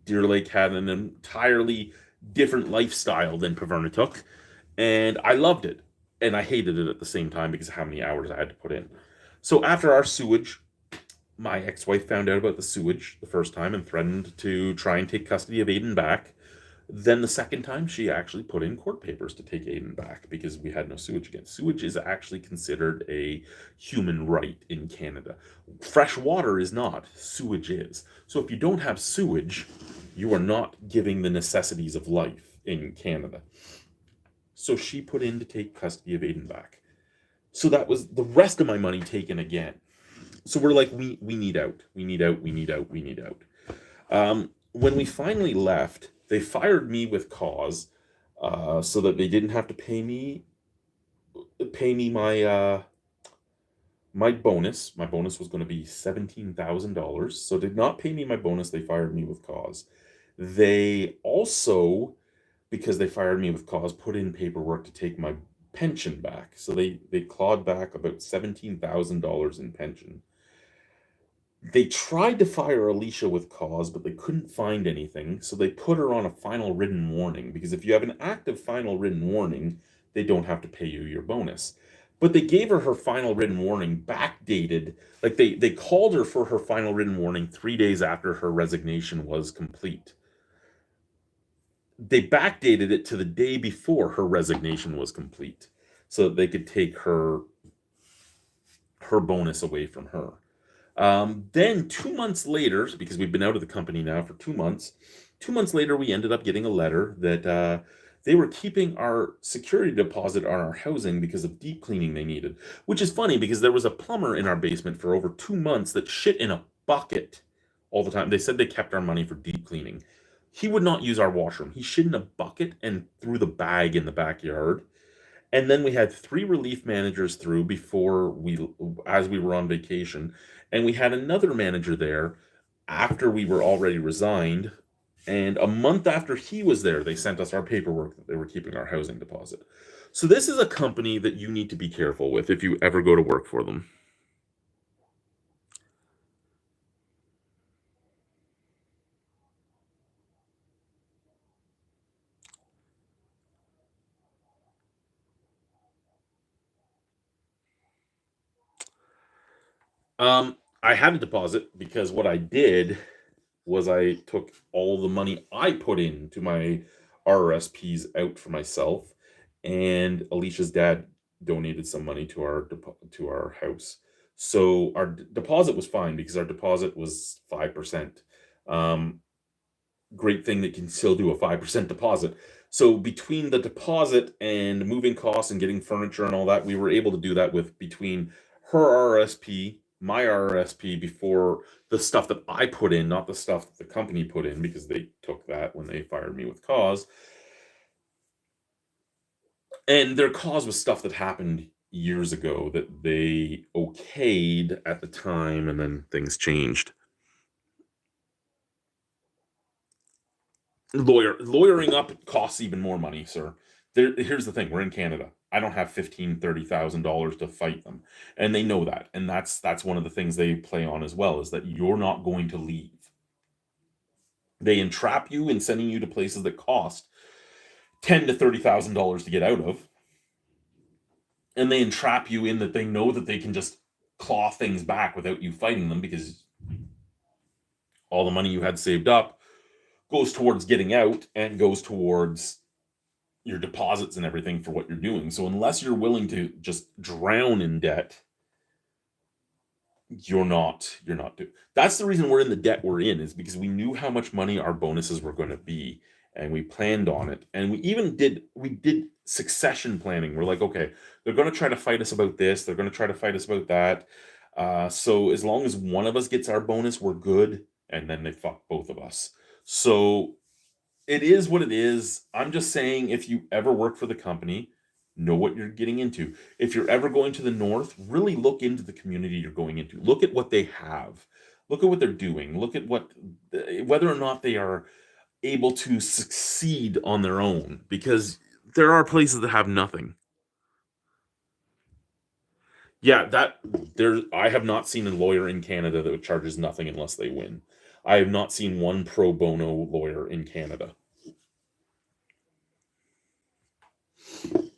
Deer Lake had an entirely different lifestyle than Pavernatuk, and I loved it. And I hated it at the same time because of how many hours I had to put in. So after our sewage, my ex-wife found out about the sewage the first time and threatened to try and take custody of Aiden back. Then the second time, she actually put in court papers to take Aiden back because we had no sewage again. Sewage is actually considered a human right in Canada. Fresh water is not. Sewage is. So if you don't have sewage, you are not giving the necessities of life in Canada. So she put in to take custody of Aiden back. So that was the rest of my money taken again. So we're like, we need out. We need out. When we finally left, they fired me with cause, so that they didn't have to pay me my bonus. My bonus was going to be $17,000. So did not pay me my bonus. They fired me with cause. They also, because they fired me with cause, put in paperwork to take my pension back. So they clawed back about $17,000 in pension. They tried to fire Alicia with cause, but they couldn't find anything, so they put her on a final written warning, because if you have an active final written warning, they don't have to pay you your bonus. But they gave her final written warning backdated, like they called her for her final written warning 3 days after her resignation was complete. They backdated it to the day before her resignation was complete, so that they could take her bonus away from her. Then 2 months later, because we've been out of the company now for 2 months, 2 months later, we ended up getting a letter that they were keeping our security deposit on our housing because of deep cleaning they needed. Which is funny because there was a plumber in our basement for over 2 months that shit in a bucket all the time. They said they kept our money for deep cleaning. He would not use our washroom. He shit in a bucket and threw the bag in the backyard. And then we had 3 relief managers through before we as we were on vacation, and we had another manager there after we were already resigned, and a month after he was there, they sent us our paperwork that they were keeping our housing deposit. So this is a company that you need to be careful with if you ever go to work for them. I had a deposit because what I did was I took all the money I put into my RRSPs out for myself, and Alicia's dad donated some money to to our house. So our deposit was fine because our deposit was 5%. Um, Great thing that can still do a 5% deposit. So between the deposit and moving costs and getting furniture and all that, we were able to do that with between her RRSP, my RRSP before the stuff that I put in, not the stuff that the company put in because they took that when they fired me with cause. And their cause was stuff that happened years ago that they okayed at the time and then things changed. Lawyering up costs even more money, sir. Here's the thing: we're in Canada. I don't have 15, $30,000 to fight them, and they know that. And that's one of the things they play on as well is that you're not going to leave. They entrap you in sending you to places that cost $10 to $30,000 to get out of, and they entrap you in that they know that they can just claw things back without you fighting them because all the money you had saved up goes towards getting out and goes towards your deposits and everything for what you're doing. So unless you're willing to just drown in debt, you're not doing. That's the reason we're in the debt we're in is because we knew how much money our bonuses were going to be and we planned on it. And we did succession planning. We're like, okay, they're going to try to fight us about this, they're going to try to fight us about that. So as long as one of us gets our bonus, we're good. And then they fuck both of us. So it is what it is. I'm just saying if you ever work for the company, know what you're getting into. If you're ever going to the north, really look into the community you're going into. Look at what they have. Look at what they're doing. Look at what whether or not they are able to succeed on their own because there are places that have nothing. Yeah, that there I have not seen a lawyer in Canada that charges nothing unless they win. I have not seen one pro bono lawyer in Canada.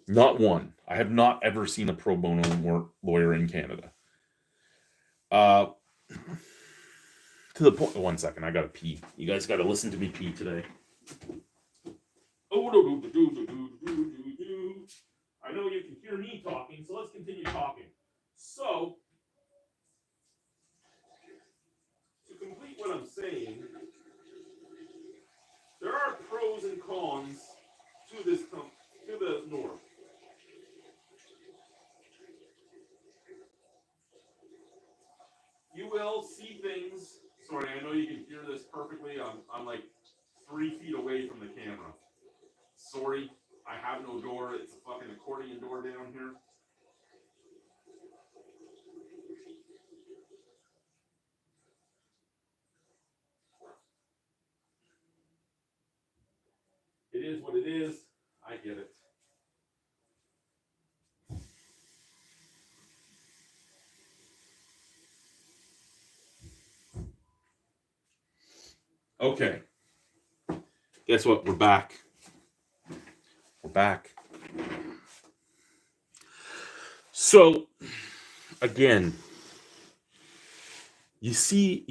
Not one. I have not ever seen a pro bono lawyer in Canada. Uh, to the point. 1 second, I gotta pee. You guys gotta listen to me pee today. Oh, I know you can hear me talking, so let's continue talking. So, to complete what I'm saying, there are pros and cons to to the north. You will see things. Sorry, I know you can hear this perfectly. I'm like 3 feet away from the camera. Sorry, I have no door. It's a fucking accordion door down here. It is what it is. I get it. Okay. Guess what? We're back. We're back. So, again, you see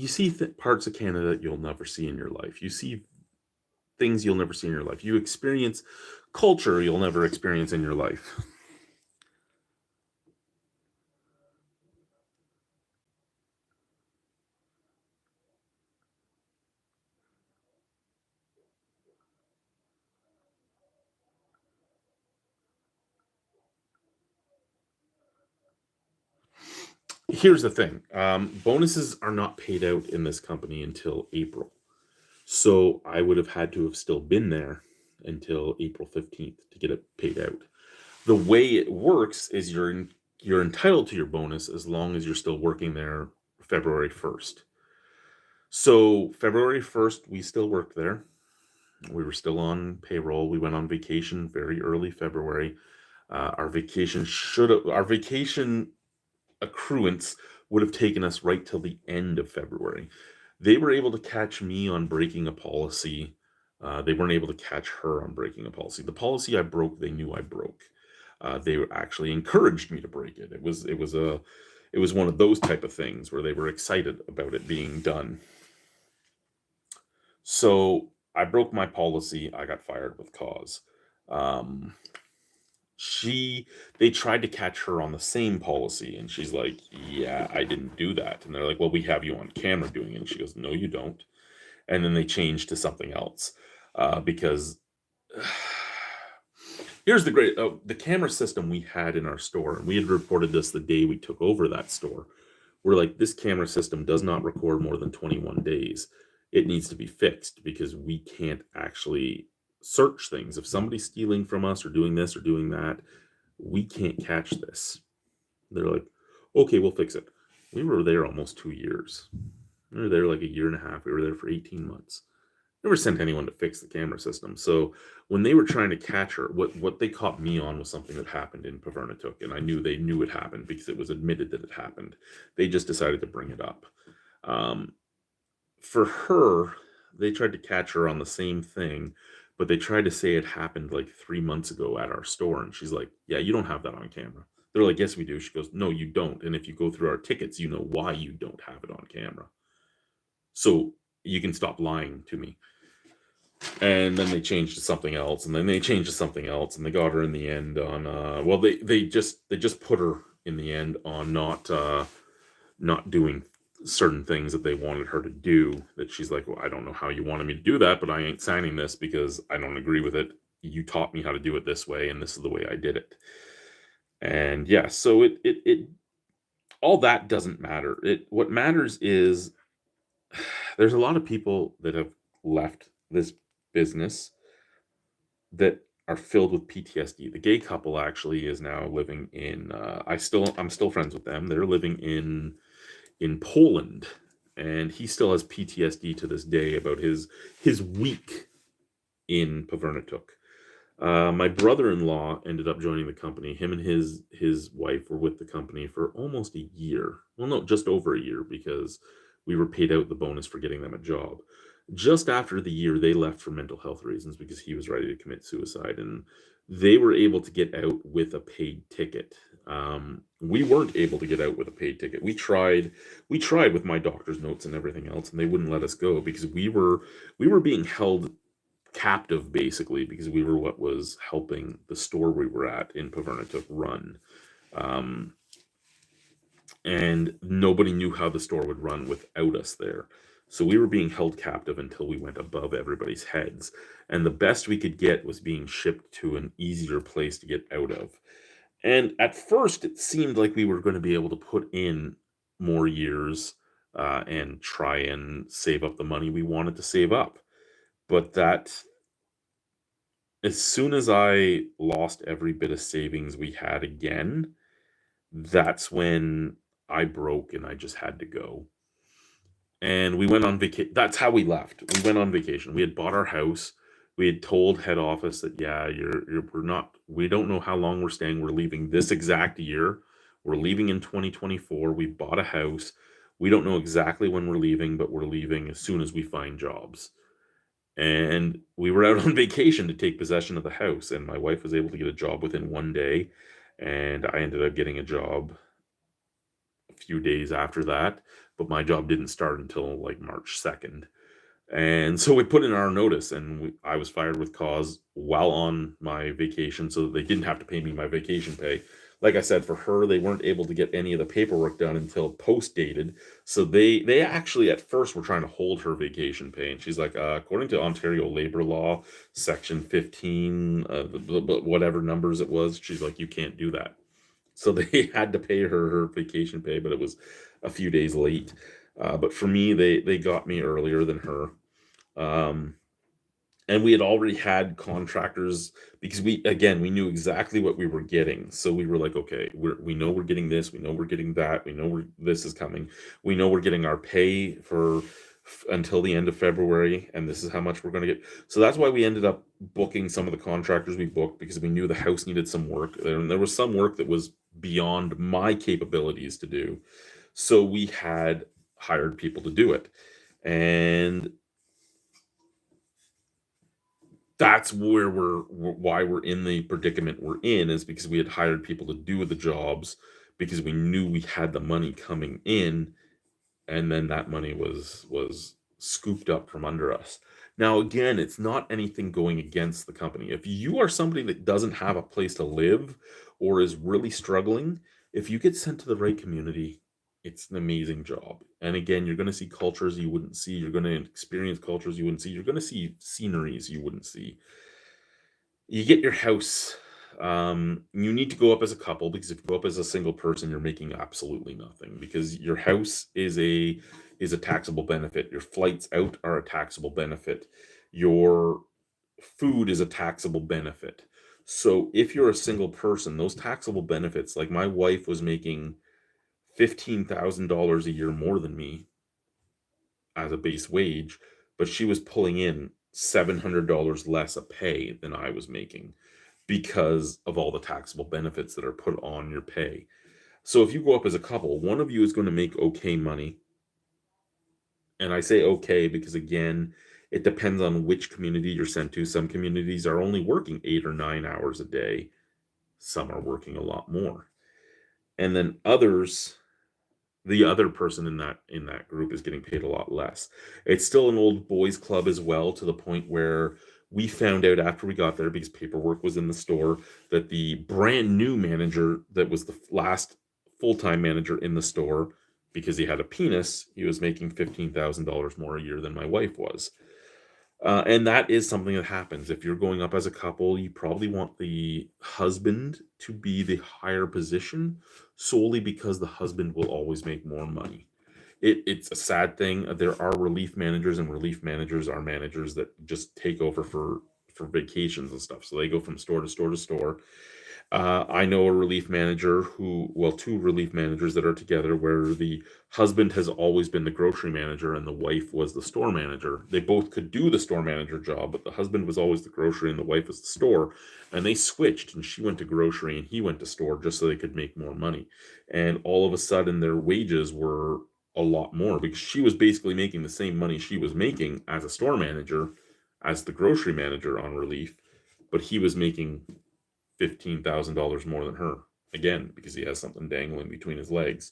parts of Canada that you'll never see in your life. You see things you'll never see in your life. You experience culture you'll never experience in your life. Here's the thing. Bonuses are not paid out in this company until April. So I would have had to have still been there until April 15th to get it paid out. The way it works is you're entitled to your bonus as long as you're still working there February 1st. So February 1st, we still worked there. We were still on payroll. We went on vacation very early February. Our vacation accruance would have taken us right till the end of February. They were able to catch me on breaking a policy. They weren't able to catch her on breaking a policy. The policy I broke, they knew I broke. They actually encouraged me to break it. It was one of those type of things where they were excited about it being done. So I broke my policy. I got fired with cause. Um, they tried to catch her on the same policy, and she's like, yeah, I didn't do that. And they're like, well, we have you on camera doing it. And she goes, no, you don't. And then they changed to something else, because here's the camera system we had in our store, and we had reported this the day we took over that store. We're like, this camera system does not record more than 21 days. It needs to be fixed because we can't actually search things. If somebody's stealing from us or doing this or doing that, we can't catch this. They're like, okay, we'll fix it. We were there almost 2 years. We were there like a year and a half. We were there for 18 months. Never sent anyone to fix the camera system. So when they were trying to catch her, what they caught me on was something that happened in Pavernatook, and I knew they knew it happened because it was admitted that it happened. They just decided to bring it up. For her, they tried to catch her on the same thing, but they tried to say it happened like 3 months ago at our store, and she's like, yeah, you don't have that on camera. They're like, yes, we do. She goes, no, you don't. And if you go through our tickets, you know why you don't have it on camera. So you can stop lying to me. And then they changed to something else, and then they changed to something else, and they got her in the end on well, they just put her in the end on not doing certain things that they wanted her to do, that she's like, well, I don't know how you wanted me to do that, but I ain't signing this because I don't agree with it. You taught me how to do it this way, and this is the way I did it. And yeah, so it all that doesn't matter. What matters is there's a lot of people that have left this business that are filled with PTSD. The gay couple actually is now living in I'm still friends with them. They're living in Poland, and he still has PTSD to this day about his week in Pavernatook. My brother-in-law ended up joining the company. Him and his wife were with the company for almost a year. Well, no, just over a year, because we were paid out the bonus for getting them a job. Just after the year, they left for mental health reasons because he was ready to commit suicide, and they were able to get out with a paid ticket. We weren't able to get out with a paid ticket. We tried with my doctor's notes and everything else, and they wouldn't let us go because we were being held captive, basically, because we were what was helping the store we were at in Pavernatook run. And nobody knew how the store would run without us there. So we were being held captive until we went above everybody's heads. And the best we could get was being shipped to an easier place to get out of. And at first, it seemed like we were going to be able to put in more years and try and save up the money we wanted to save up. But that, as soon as I lost every bit of savings we had again, that's when I broke and I just had to go. And we went on vacation. That's how we left. We went on vacation. We had bought our house. We had told head office that, yeah, we don't know how long we're staying. We're leaving this exact year. We're leaving in 2024. We bought a house. We don't know exactly when we're leaving, but we're leaving as soon as we find jobs. And we were out on vacation to take possession of the house, and my wife was able to get a job within 1 day, and I ended up getting a job a few days after that, but my job didn't start until like March 2nd. And so we put in our notice, and I was fired with cause while on my vacation, so that they didn't have to pay me my vacation pay. Like I said, for her, they weren't able to get any of the paperwork done until post-dated. So they actually at first were trying to hold her vacation pay. And she's like, according to Ontario labor law, section 15, whatever numbers it was, she's like, you can't do that. So they had to pay her vacation pay, but it was a few days late. But for me, they got me earlier than her. Um, and we had already had contractors because we knew exactly what we were getting. So we were like, okay, we know we're getting this, we know we're getting that, we know this is coming, we know we're getting our pay for until the end of February, and this is how much we're going to get. So that's why we ended up booking some of the contractors we booked, because we knew the house needed some work, and there was some work that was beyond my capabilities to do. So we had hired people to do it. And that's where why we're in the predicament we're in, is because we had hired people to do the jobs because we knew we had the money coming in, and then that money was scooped up from under us. Now, again, it's not anything going against the company. If you are somebody that doesn't have a place to live or is really struggling, if you get sent to the right community, it's an amazing job. And again, you're going to see cultures you wouldn't see. You're going to experience cultures you wouldn't see. You're going to see sceneries you wouldn't see. You get your house. You need to go up as a couple, because if you go up as a single person, you're making absolutely nothing, because your house is a taxable benefit. Your flights out are a taxable benefit. Your food is a taxable benefit. So if you're a single person, those taxable benefits, like my wife was making $15,000 a year more than me as a base wage, but she was pulling in $700 less a pay than I was making because of all the taxable benefits that are put on your pay. So if you go up as a couple, one of you is going to make okay money. And I say okay because, again, it depends on which community you're sent to. Some communities are only working 8 or 9 hours a day, some are working a lot more. And then others, the other person in that group is getting paid a lot less. It's still an old boys club as well, to the point where we found out after we got there, because paperwork was in the store, that the brand new manager that was the last full-time manager in the store, because he had a penis, he was making $15,000 more a year than my wife was. And that is something that happens. If you're going up as a couple, you probably want the husband to be the higher position, solely because the husband will always make more money. It's a sad thing. There are relief managers, and relief managers are managers that just take over for vacations and stuff. So they go from store to store to store. I know a relief manager two relief managers that are together, where the husband has always been the grocery manager and the wife was the store manager. They both could do the store manager job, but the husband was always the grocery and the wife was the store. And they switched, and she went to grocery and he went to store, just so they could make more money. And all of a sudden, their wages were a lot more, because she was basically making the same money she was making as a store manager, as the grocery manager on relief, but he was making $15,000 more than her, again, because he has something dangling between his legs.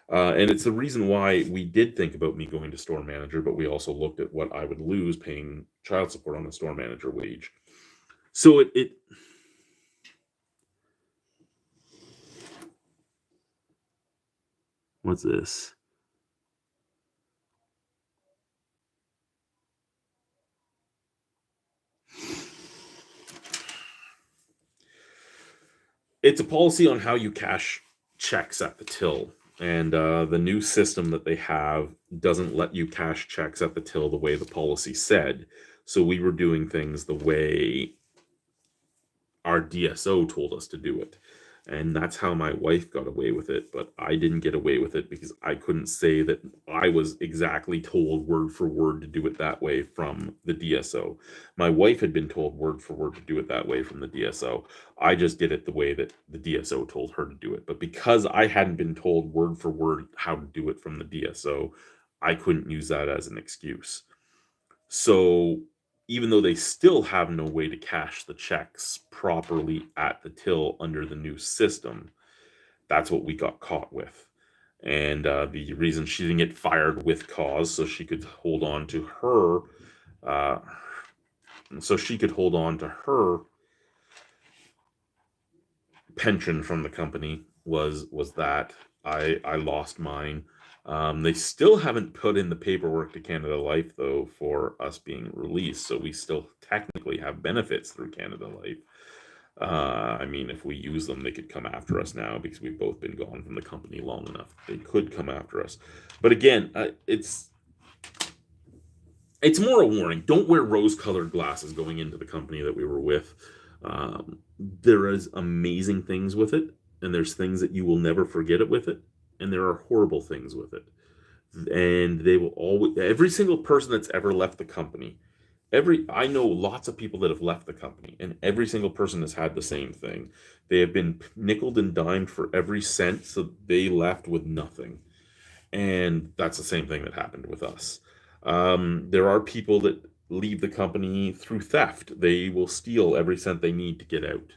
And it's the reason why we did think about me going to store manager, but we also looked at what I would lose paying child support on the store manager wage. So what's this? It's a policy on how you cash checks at the till. And the new system that they have doesn't let you cash checks at the till the way the policy said. So we were doing things the way our DSO told us to do it. And that's how my wife got away with it, but I didn't get away with it because I couldn't say that I was exactly told word for word to do it that way from the DSO. My wife had been told word for word to do it that way from the DSO. I just did it the way that the DSO told her to do it. But because I hadn't been told word for word how to do it from the DSO, I couldn't use that as an excuse. So even though they still have no way to cash the checks properly at the till under the new system, that's what we got caught with. And the reason she didn't get fired with cause, uh, so she could hold on to her pension from the company, was that I lost mine. They still haven't put in the paperwork to Canada Life, though, for us being released, so we still technically have benefits through Canada Life. I mean, if we use them, they could come after us now because we've both been gone from the company long enough. They could come after us. But again, it's more a warning. Don't wear rose-colored glasses going into the company that we were with. There is amazing things with it, and there's things that you will never forget it with it, and there are horrible things with it. And they will always, every single person that's ever left the company, I know lots of people that have left the company, and every single person has had the same thing. They have been nickeled and dimed for every cent, so they left with nothing. And that's the same thing that happened with us. There are people that leave the company through theft. They will steal every cent they need to get out.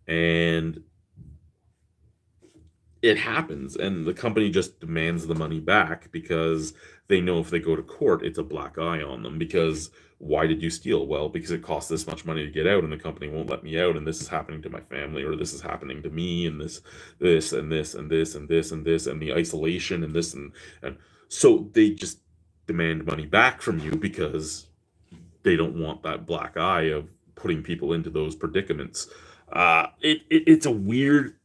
And it happens, and the company just demands the money back because they know if they go to court, it's a black eye on them. Because why did you steal? Well, because it costs this much money to get out, and the company won't let me out, and this is happening to my family, or this is happening to me, and this, and this, and this, and this, and this, and the isolation, and this, and so they just demand money back from you because they don't want that black eye of putting people into those predicaments. It's a weird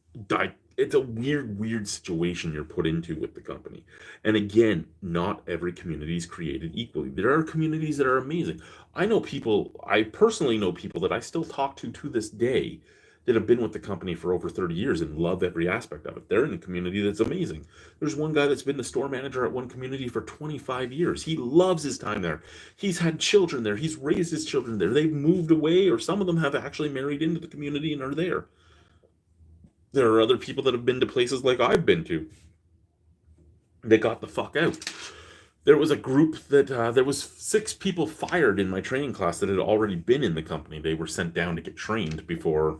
it's a weird situation you're put into with the company. And again, not every community is created equally. There are communities that are amazing. I personally know people that I still talk to this day that have been with the company for over 30 years and love every aspect of it. They're in a community that's amazing. There's one guy that's been the store manager at one community for 25 years. He loves his time there. He's had children there. He's raised his children there. They've moved away, or some of them have actually married into the community and are there. There are other people that have been to places like I've been to. They got the fuck out. There was a group that there was 6 people fired in my training class that had already been in the company. They were sent down to get trained before,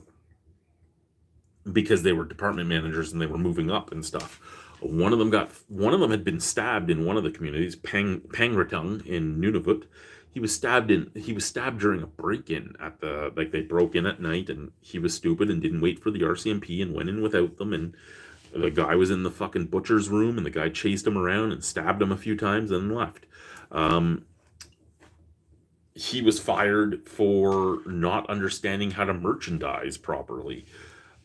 because they were department managers and they were moving up and stuff. One of them had been stabbed in one of the communities, Pangratung in Nunavut. He was stabbed during a break-in at the, like, they broke in at night, and he was stupid and didn't wait for the RCMP and went in without them, and the guy was in the fucking butcher's room, and the guy chased him around and stabbed him a few times and left. He was fired for not understanding how to merchandise properly.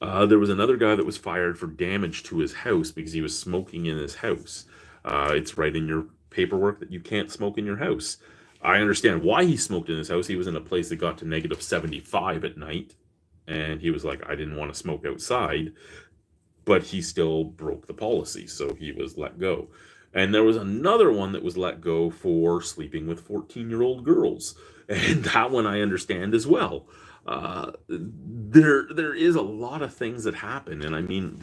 There was another guy that was fired for damage to his house because he was smoking in his house. It's right in your paperwork that you can't smoke in your house. I understand why he smoked in his house. He was in a place that got to negative 75 at night, and he was like, I didn't want to smoke outside, but he still broke the policy, so he was let go. And there was another one that was let go for sleeping with 14-year-old girls, and that one I understand as well. There is a lot of things that happen, and I mean,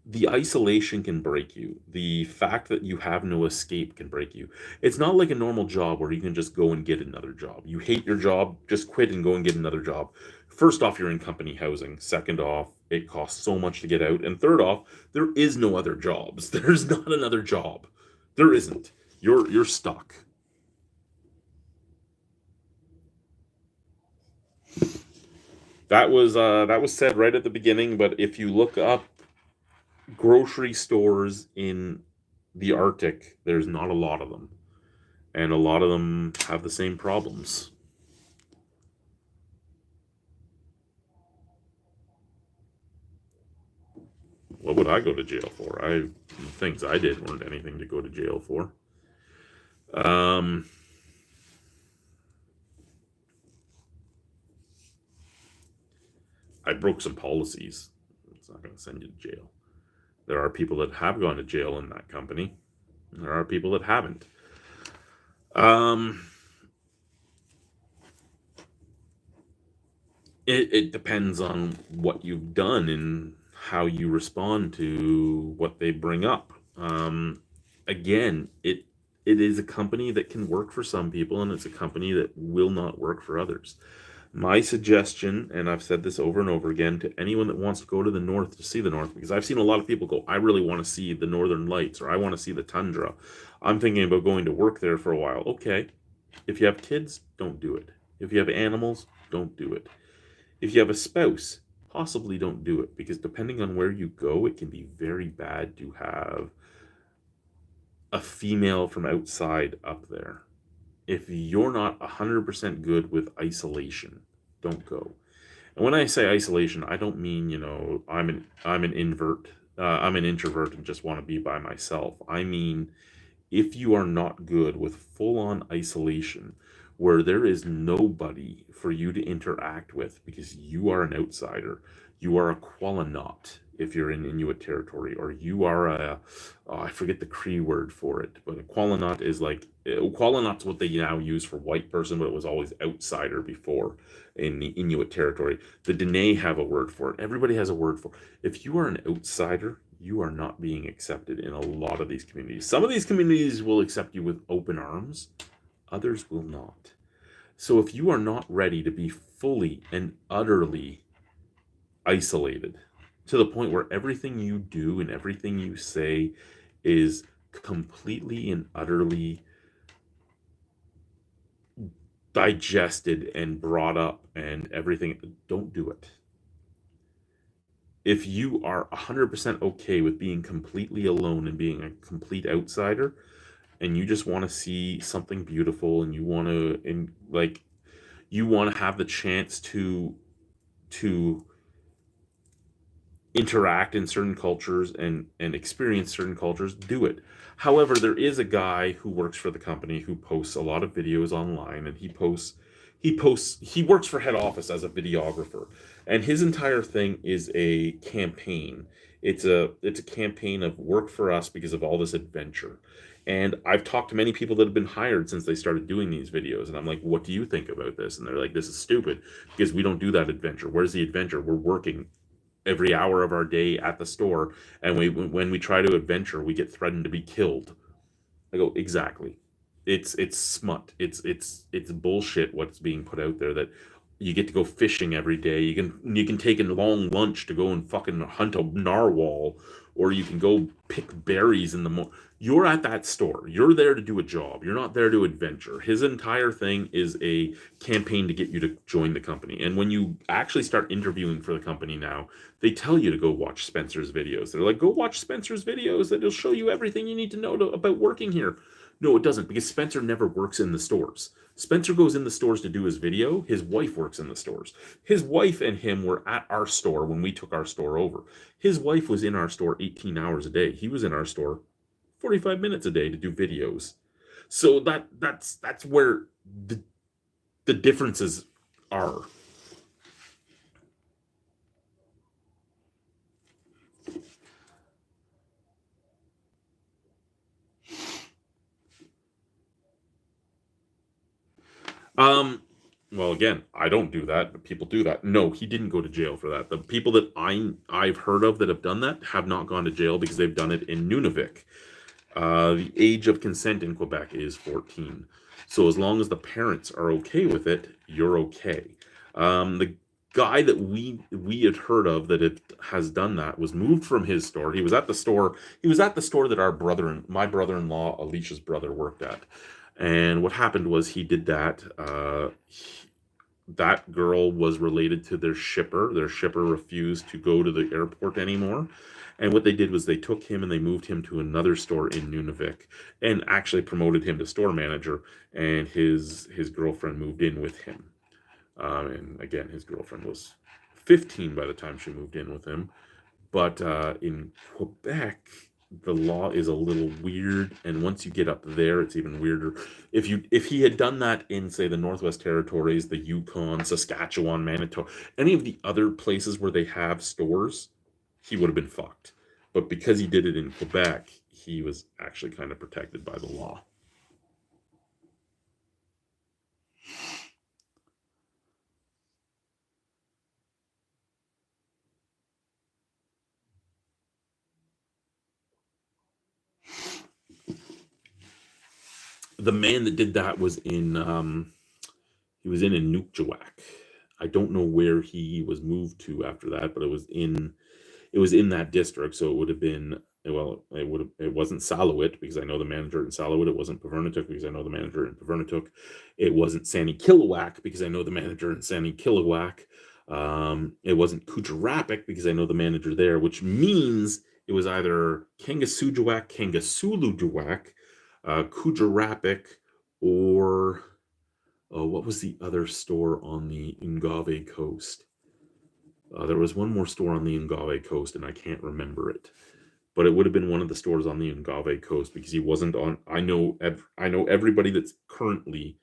the isolation can break you. The fact that you have no escape can break you. It's not like a normal job where you can just go and get another job. You hate your job, just quit and go and get another job. First off, you're in company housing. Second off, it costs so much to get out. And third off, there is no other jobs. There's not another job. There isn't. You're stuck. That was said right at the beginning, but if you look up grocery stores in the Arctic, there's not a lot of them. And a lot of them have the same problems. What would I go to jail for? Things I did weren't anything to go to jail for. I broke some policies. It's not going to send you to jail. There are people that have gone to jail in that company. There are people that haven't. It depends on what you've done and how you respond to what they bring up. Again, it is a company that can work for some people, and it's a company that will not work for others. My suggestion, and I've said this over and over again to anyone that wants to go to the north to see the north, because I've seen a lot of people go, I really want to see the northern lights, or I want to see the tundra. I'm thinking about going to work there for a while. Okay. If you have kids, don't do it. If you have animals, don't do it. If you have a spouse, possibly don't do it, because depending on where you go, it can be very bad to have a female from outside up there. If you're not 100% good with isolation, don't go. And when I say isolation, I don't mean, I'm an introvert and just want to be by myself. I mean, if you are not good with full on isolation, where there is nobody for you to interact with because you are an outsider, you are a Qualanaut if you're in Inuit territory, or you are I forget the Cree word for it, but a Qualanaut is like, Qualanaut's what they now use for white person, but it was always outsider before in the Inuit territory. The Dene have a word for it. Everybody has a word for it. If you are an outsider, you are not being accepted in a lot of these communities. Some of these communities will accept you with open arms, others will not. So if you are not ready to be fully and utterly isolated to the point where everything you do and everything you say is completely and utterly digested and brought up and everything, don't do it. If you are 100% okay with being completely alone and being a complete outsider, and you just want to see something beautiful, and you want to have the chance to interact in certain cultures and experience certain cultures, do it. However, there is a guy who works for the company who posts a lot of videos online, and he works for head office as a videographer, and his entire thing is a campaign. It's a campaign of work for us because of all this adventure. And I've talked to many people that have been hired since they started doing these videos, and I'm like, what do you think about this? And they're like, this is stupid because we don't do that adventure. Where's the adventure? We're working every hour of our day at the store, and when we try to adventure, we get threatened to be killed. I go, exactly. It's smut. It's bullshit what's being put out there, that you get to go fishing every day. You can take a long lunch to go and fucking hunt a narwhal, or you can go pick berries in the morning. You're at that store. You're there to do a job. You're not there to adventure. His entire thing is a campaign to get you to join the company. And when you actually start interviewing for the company now, they tell you to go watch Spencer's videos. They're like, go watch Spencer's videos. That will show you everything you need to know about working here. No, it doesn't, because Spencer never works in the stores. Spencer goes in the stores to do his video. His wife works in the stores. His wife and him were at our store when we took our store over. His wife was in our store 18 hours a day. He was in our store 45 minutes a day to do videos. So that's where the differences are. Um, well, again, I don't do that, but people do that. No, he didn't go to jail for that. The people that I've heard of that have done that have not gone to jail because they've done it in Nunavik. The age of consent in Quebec is 14. So as long as the parents are okay with it, you're okay. The guy that we had heard of that has done that was moved from his store. He was at the store. He was at the store that my brother-in-law, Alicia's brother, worked at. And what happened was he did that. That girl was related to their shipper. Their shipper refused to go to the airport anymore. And what they did was they took him and they moved him to another store in Nunavik and actually promoted him to store manager. And his girlfriend moved in with him. And again, his girlfriend was 15 by the time she moved in with him. But in Quebec, the law is a little weird, and once you get up there, it's even weirder. If he had done that in, say, the Northwest Territories, the Yukon, Saskatchewan, Manitoba, any of the other places where they have stores, he would have been fucked. But because he did it in Quebec, he was actually kind of protected by the law. The man that did that was in he was in Inukjuak. I don't know where he was moved to after that, but it was in that district, so it would have been, well, it wasn't Salawit because I know the manager in Salawit. It wasn't Pavernatuk because I know the manager in Pavernatuk. It wasn't Sandy Kilowak because I know the manager in Sandy Kilowak. It wasn't Kujarapik because I know the manager there, which means it was either Kangasujawak, Kangasulujuwak, Kujarapik, or what was the other store on the Ungave coast? There was one more store on the Ungave coast, and I can't remember it, but it would have been one of the stores on the Ungave coast because he wasn't on. I know everybody that's currently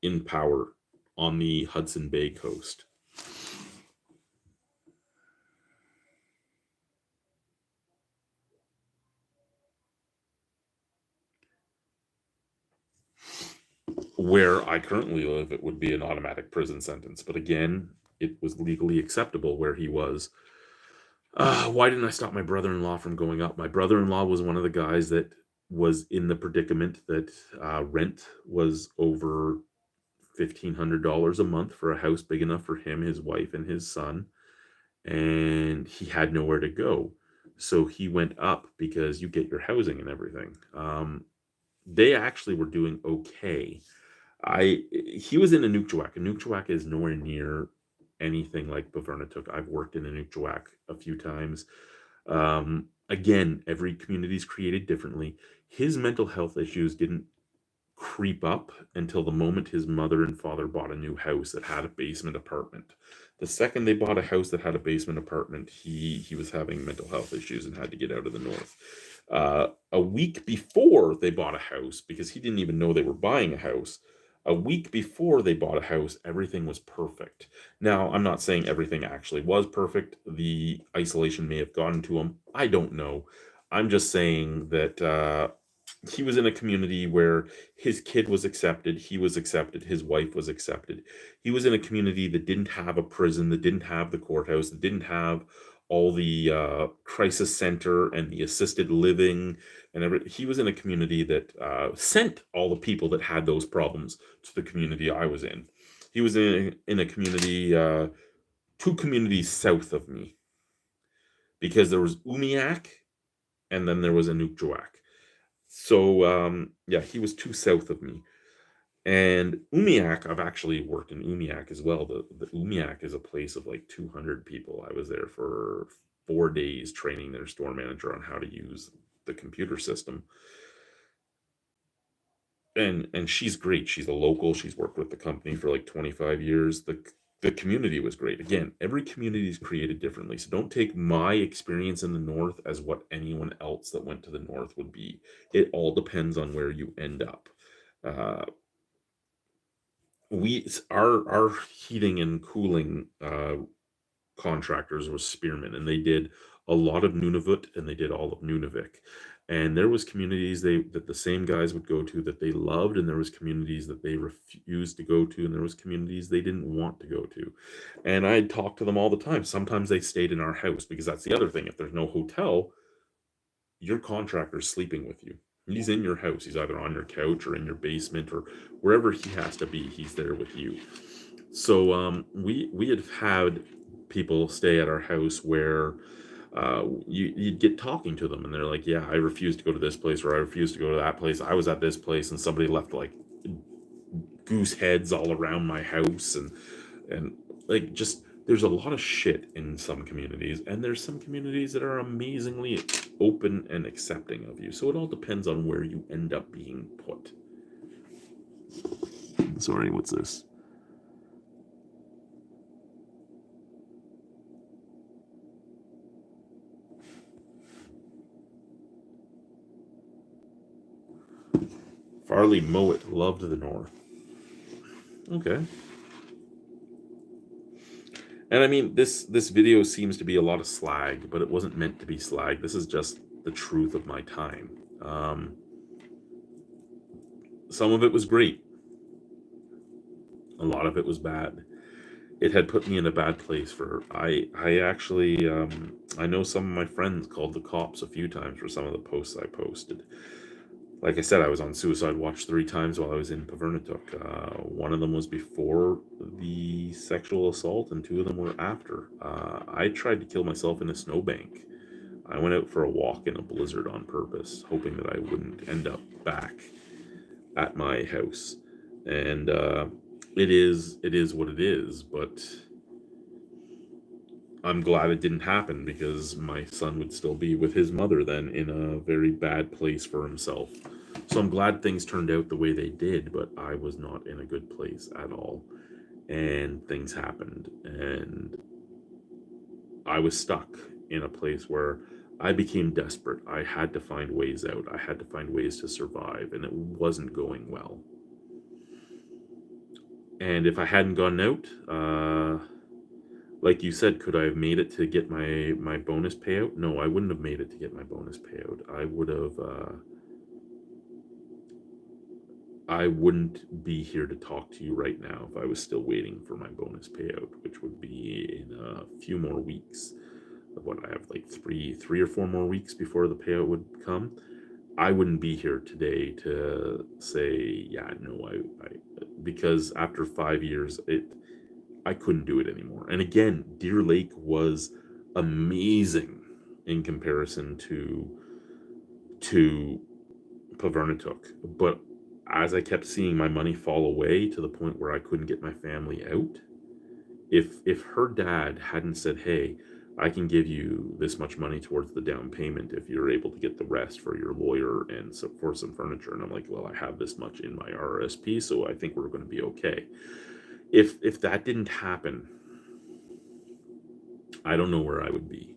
in power on the Hudson Bay coast. Where I currently live, it would be an automatic prison sentence. But again, it was legally acceptable where he was. Why didn't I stop my brother-in-law from going up? My brother-in-law was one of the guys that was in the predicament that rent was over $1,500 a month for a house big enough for him, his wife, and his son, and he had nowhere to go. So he went up because you get your housing and everything. They actually were doing okay. He was in Inukjuak. Inukjuak is nowhere near anything like Bavernatook. I've worked in Inukjuak a few times. Again, every community is created differently. His mental health issues didn't creep up until the moment his mother and father bought a new house that had a basement apartment. The second they bought a house that had a basement apartment, he was having mental health issues and had to get out of the north. A week before they bought a house, because he didn't even know they were buying a house, a week before they bought a house, everything was perfect. Now, I'm not saying everything actually was perfect. The isolation may have gotten to him. I don't know. I'm just saying that he was in a community where his kid was accepted, he was accepted, his wife was accepted. He was in a community that didn't have a prison, that didn't have the courthouse, that didn't have all the crisis center and the assisted living and everything. He was in a community that sent all the people that had those problems to the community I was in. He was in a community, two communities south of me, because there was Umiak and then there was Anukjuak. So yeah, he was too south of me. And Umiak, I've actually worked in Umiak as well. The Umiak is a place of like 200 people. I was there for 4 days training their store manager on how to use the computer system. And she's great. She's a local. She's worked with the company for like 25 years. The community was great. Again, every community is created differently. So don't take my experience in the north as what anyone else that went to the north would be. It all depends on where you end up. Uh, our heating and cooling contractors was Spearman, and they did a lot of Nunavut and they did all of Nunavik. And there was communities that the same guys would go to that they loved, and there was communities that they refused to go to, and there was communities they didn't want to go to. And I'd talk to them all the time. Sometimes they stayed in our house, because that's the other thing. If there's no hotel, your contractor's sleeping with you. He's in your house. He's either on your couch or in your basement or wherever he has to be. He's there with you. So we had people stay at our house where you'd get talking to them, and they're like, "Yeah, I refuse to go to this place, or I refuse to go to that place. I was at this place, and somebody left like goose heads all around my house, and like, just there's a lot of shit in some communities, and there's some communities that are amazingly open and accepting of you. So it all depends on where you end up being put." Sorry, what's this? Farley Mowat loved the North. Okay. And I mean, this video seems to be a lot of slag, but it wasn't meant to be slag. This is just the truth of my time. Some of it was great. A lot of it was bad. It had put me in a bad place for I actually I know some of my friends called the cops a few times for some of the posts I posted. Like I said, I was on suicide watch 3 times while I was in Pavernatook. One of them was before the sexual assault, and 2 of them were after. I tried to kill myself in a snowbank. I went out for a walk in a blizzard on purpose, hoping that I wouldn't end up back at my house. And it is what it is. But I'm glad it didn't happen, because my son would still be with his mother then, in a very bad place for himself. So I'm glad things turned out the way they did, but I was not in a good place at all. And things happened. And I was stuck in a place where I became desperate. I had to find ways out. I had to find ways to survive, and it wasn't going well. And if I hadn't gone out, like you said, could I have made it to get my bonus payout? No, I wouldn't have made it to get my bonus payout. I wouldn't be here to talk to you right now if I was still waiting for my bonus payout, which would be in a few more weeks. What, I have like three or four more weeks before the payout would come. I wouldn't be here today to say, yeah, no, I because after 5 years, I couldn't do it anymore. And again, Deer Lake was amazing in comparison to Pavernatook, but as I kept seeing my money fall away to the point where I couldn't get my family out, if her dad hadn't said, "Hey, I can give you this much money towards the down payment if you're able to get the rest for your lawyer and so for some furniture," and I'm like, "Well, I have this much in my RRSP, so I think we're going to be okay." If that didn't happen, I don't know where I would be,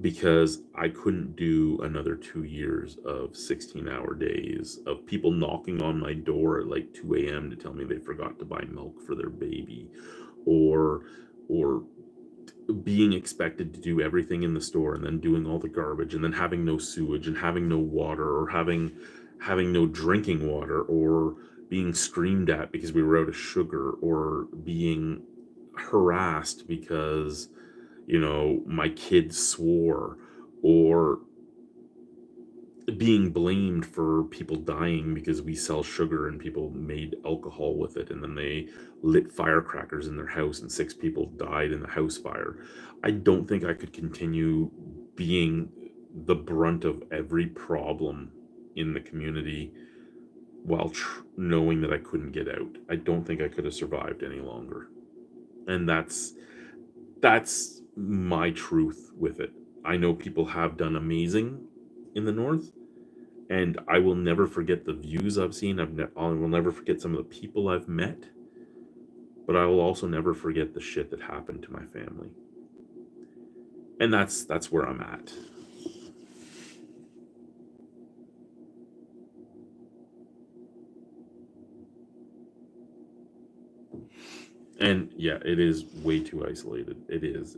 because I couldn't do another 2 years of 16-hour days of people knocking on my door at like 2 a.m. to tell me they forgot to buy milk for their baby, or or being expected to do everything in the store and then doing all the garbage and then having no sewage and having no water, or having no drinking water, or being screamed at because we were out of sugar, or being harassed because my kids swore, or being blamed for people dying because we sell sugar and people made alcohol with it and then they lit firecrackers in their house and 6 people died in the house fire. I don't think I could continue being the brunt of every problem in the community while knowing that I couldn't get out. I don't think I could have survived any longer. And that's my truth with it. I know people have done amazing in the north, and I will never forget the views I've seen. I will never forget some of the people I've met, but I will also never forget the shit that happened to my family. And that's where I'm at. And yeah, it is way too isolated. It is.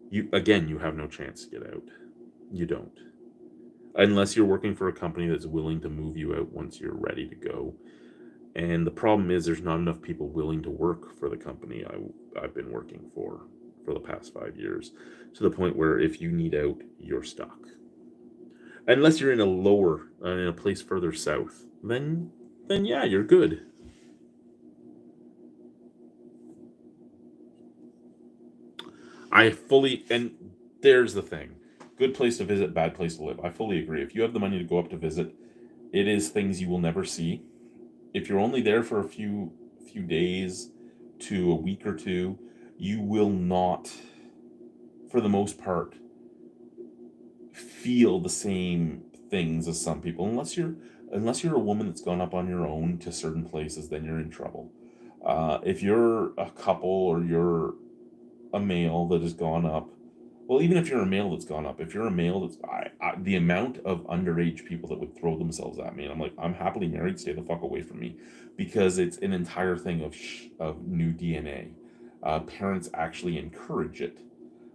You have no chance to get out. You don't. Unless you're working for a company that's willing to move you out once you're ready to go. And the problem is there's not enough people willing to work for the company I've been working for the past 5 years, to the point where if you need out, you're stuck. Unless you're in a place further south, then yeah, you're good. And there's the thing. Good place to visit, bad place to live. I fully agree. If you have the money to go up to visit, it is things you will never see. If you're only there for a few days to a week or two, you will not, for the most part, feel the same things as some people. Unless you're a woman that's gone up on your own to certain places, then you're in trouble. If you're a couple or you're a male that has gone up, well, even if you're a male that's gone up, if you're a male that's the amount of underage people that would throw themselves at me, and I'm like, I'm happily married, stay the fuck away from me, because it's an entire thing of new DNA. Parents actually encourage it,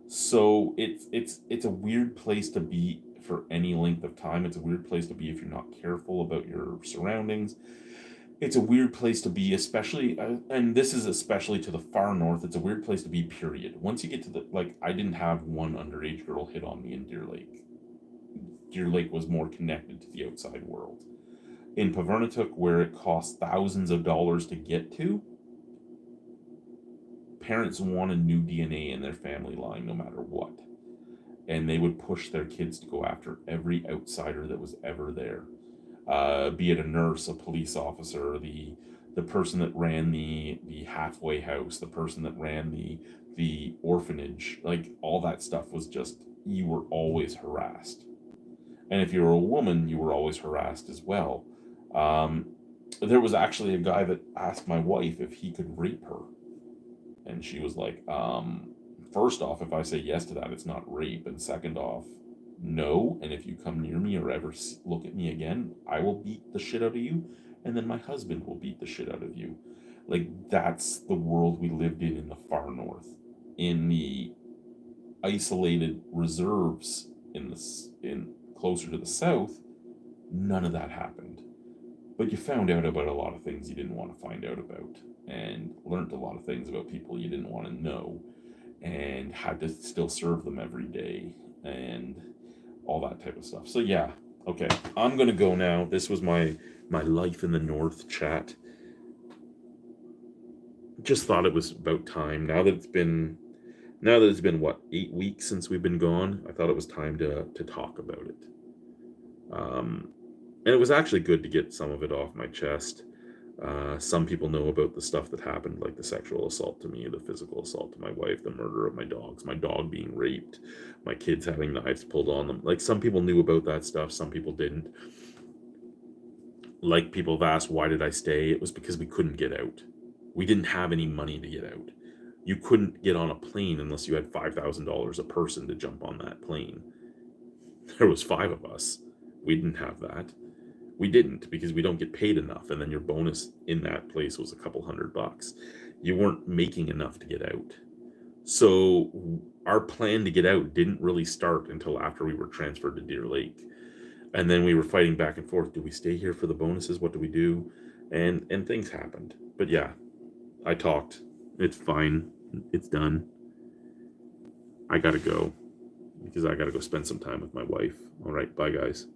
so it's a weird place to be for any length of time. It's a weird place to be if you're not careful about your surroundings. It's a weird place to be, especially, and this is especially to the far north. It's a weird place to be, period. Once you get to I didn't have one underage girl hit on me in Deer Lake. Deer Lake was more connected to the outside world. In Pavernatook, where it costs thousands of dollars to get to, parents wanted new DNA in their family line no matter what. And they would push their kids to go after every outsider that was ever there. Be it a nurse, a police officer, the person that ran the halfway house, the person that ran the orphanage, like all that stuff was just, you were always harassed. And if you were a woman, you were always harassed as well. There was actually a guy that asked my wife if he could rape her. And she was like, first off, if I say yes to that, it's not rape. And second off, no. And if you come near me or ever look at me again, I will beat the shit out of you. And then my husband will beat the shit out of you. Like, that's the world we lived in the far north. In the isolated reserves in closer to the south, none of that happened. But you found out about a lot of things you didn't want to find out about, and learned a lot of things about people you didn't want to know, and had to still serve them every day, and all that type of stuff. So yeah, okay, I'm gonna go now. This was my life in the north chat. Just thought it was about time. Now that it's been what, 8 weeks since we've been gone, I thought it was time to talk about it. Um, and it was actually good to get some of it off my chest. Some people know about the stuff that happened, like the sexual assault to me, the physical assault to my wife, the murder of my dogs, my dog being raped, my kids having knives pulled on them. Like, some people knew about that stuff, some people didn't. Like, people have asked, why did I stay? It was because we couldn't get out. We didn't have any money to get out. You couldn't get on a plane unless you had $5,000 a person to jump on that plane. There was 5 of us. We didn't have that. We didn't, because we don't get paid enough, and then your bonus in that place was a couple $100. You weren't making enough to get out. So our plan to get out didn't really start until after we were transferred to Deer Lake. And then we were fighting back and forth. Do we stay here for the bonuses? What do we do? And things happened. But yeah, I talked. It's fine. It's done. I gotta go, because I gotta go spend some time with my wife. All right, bye guys.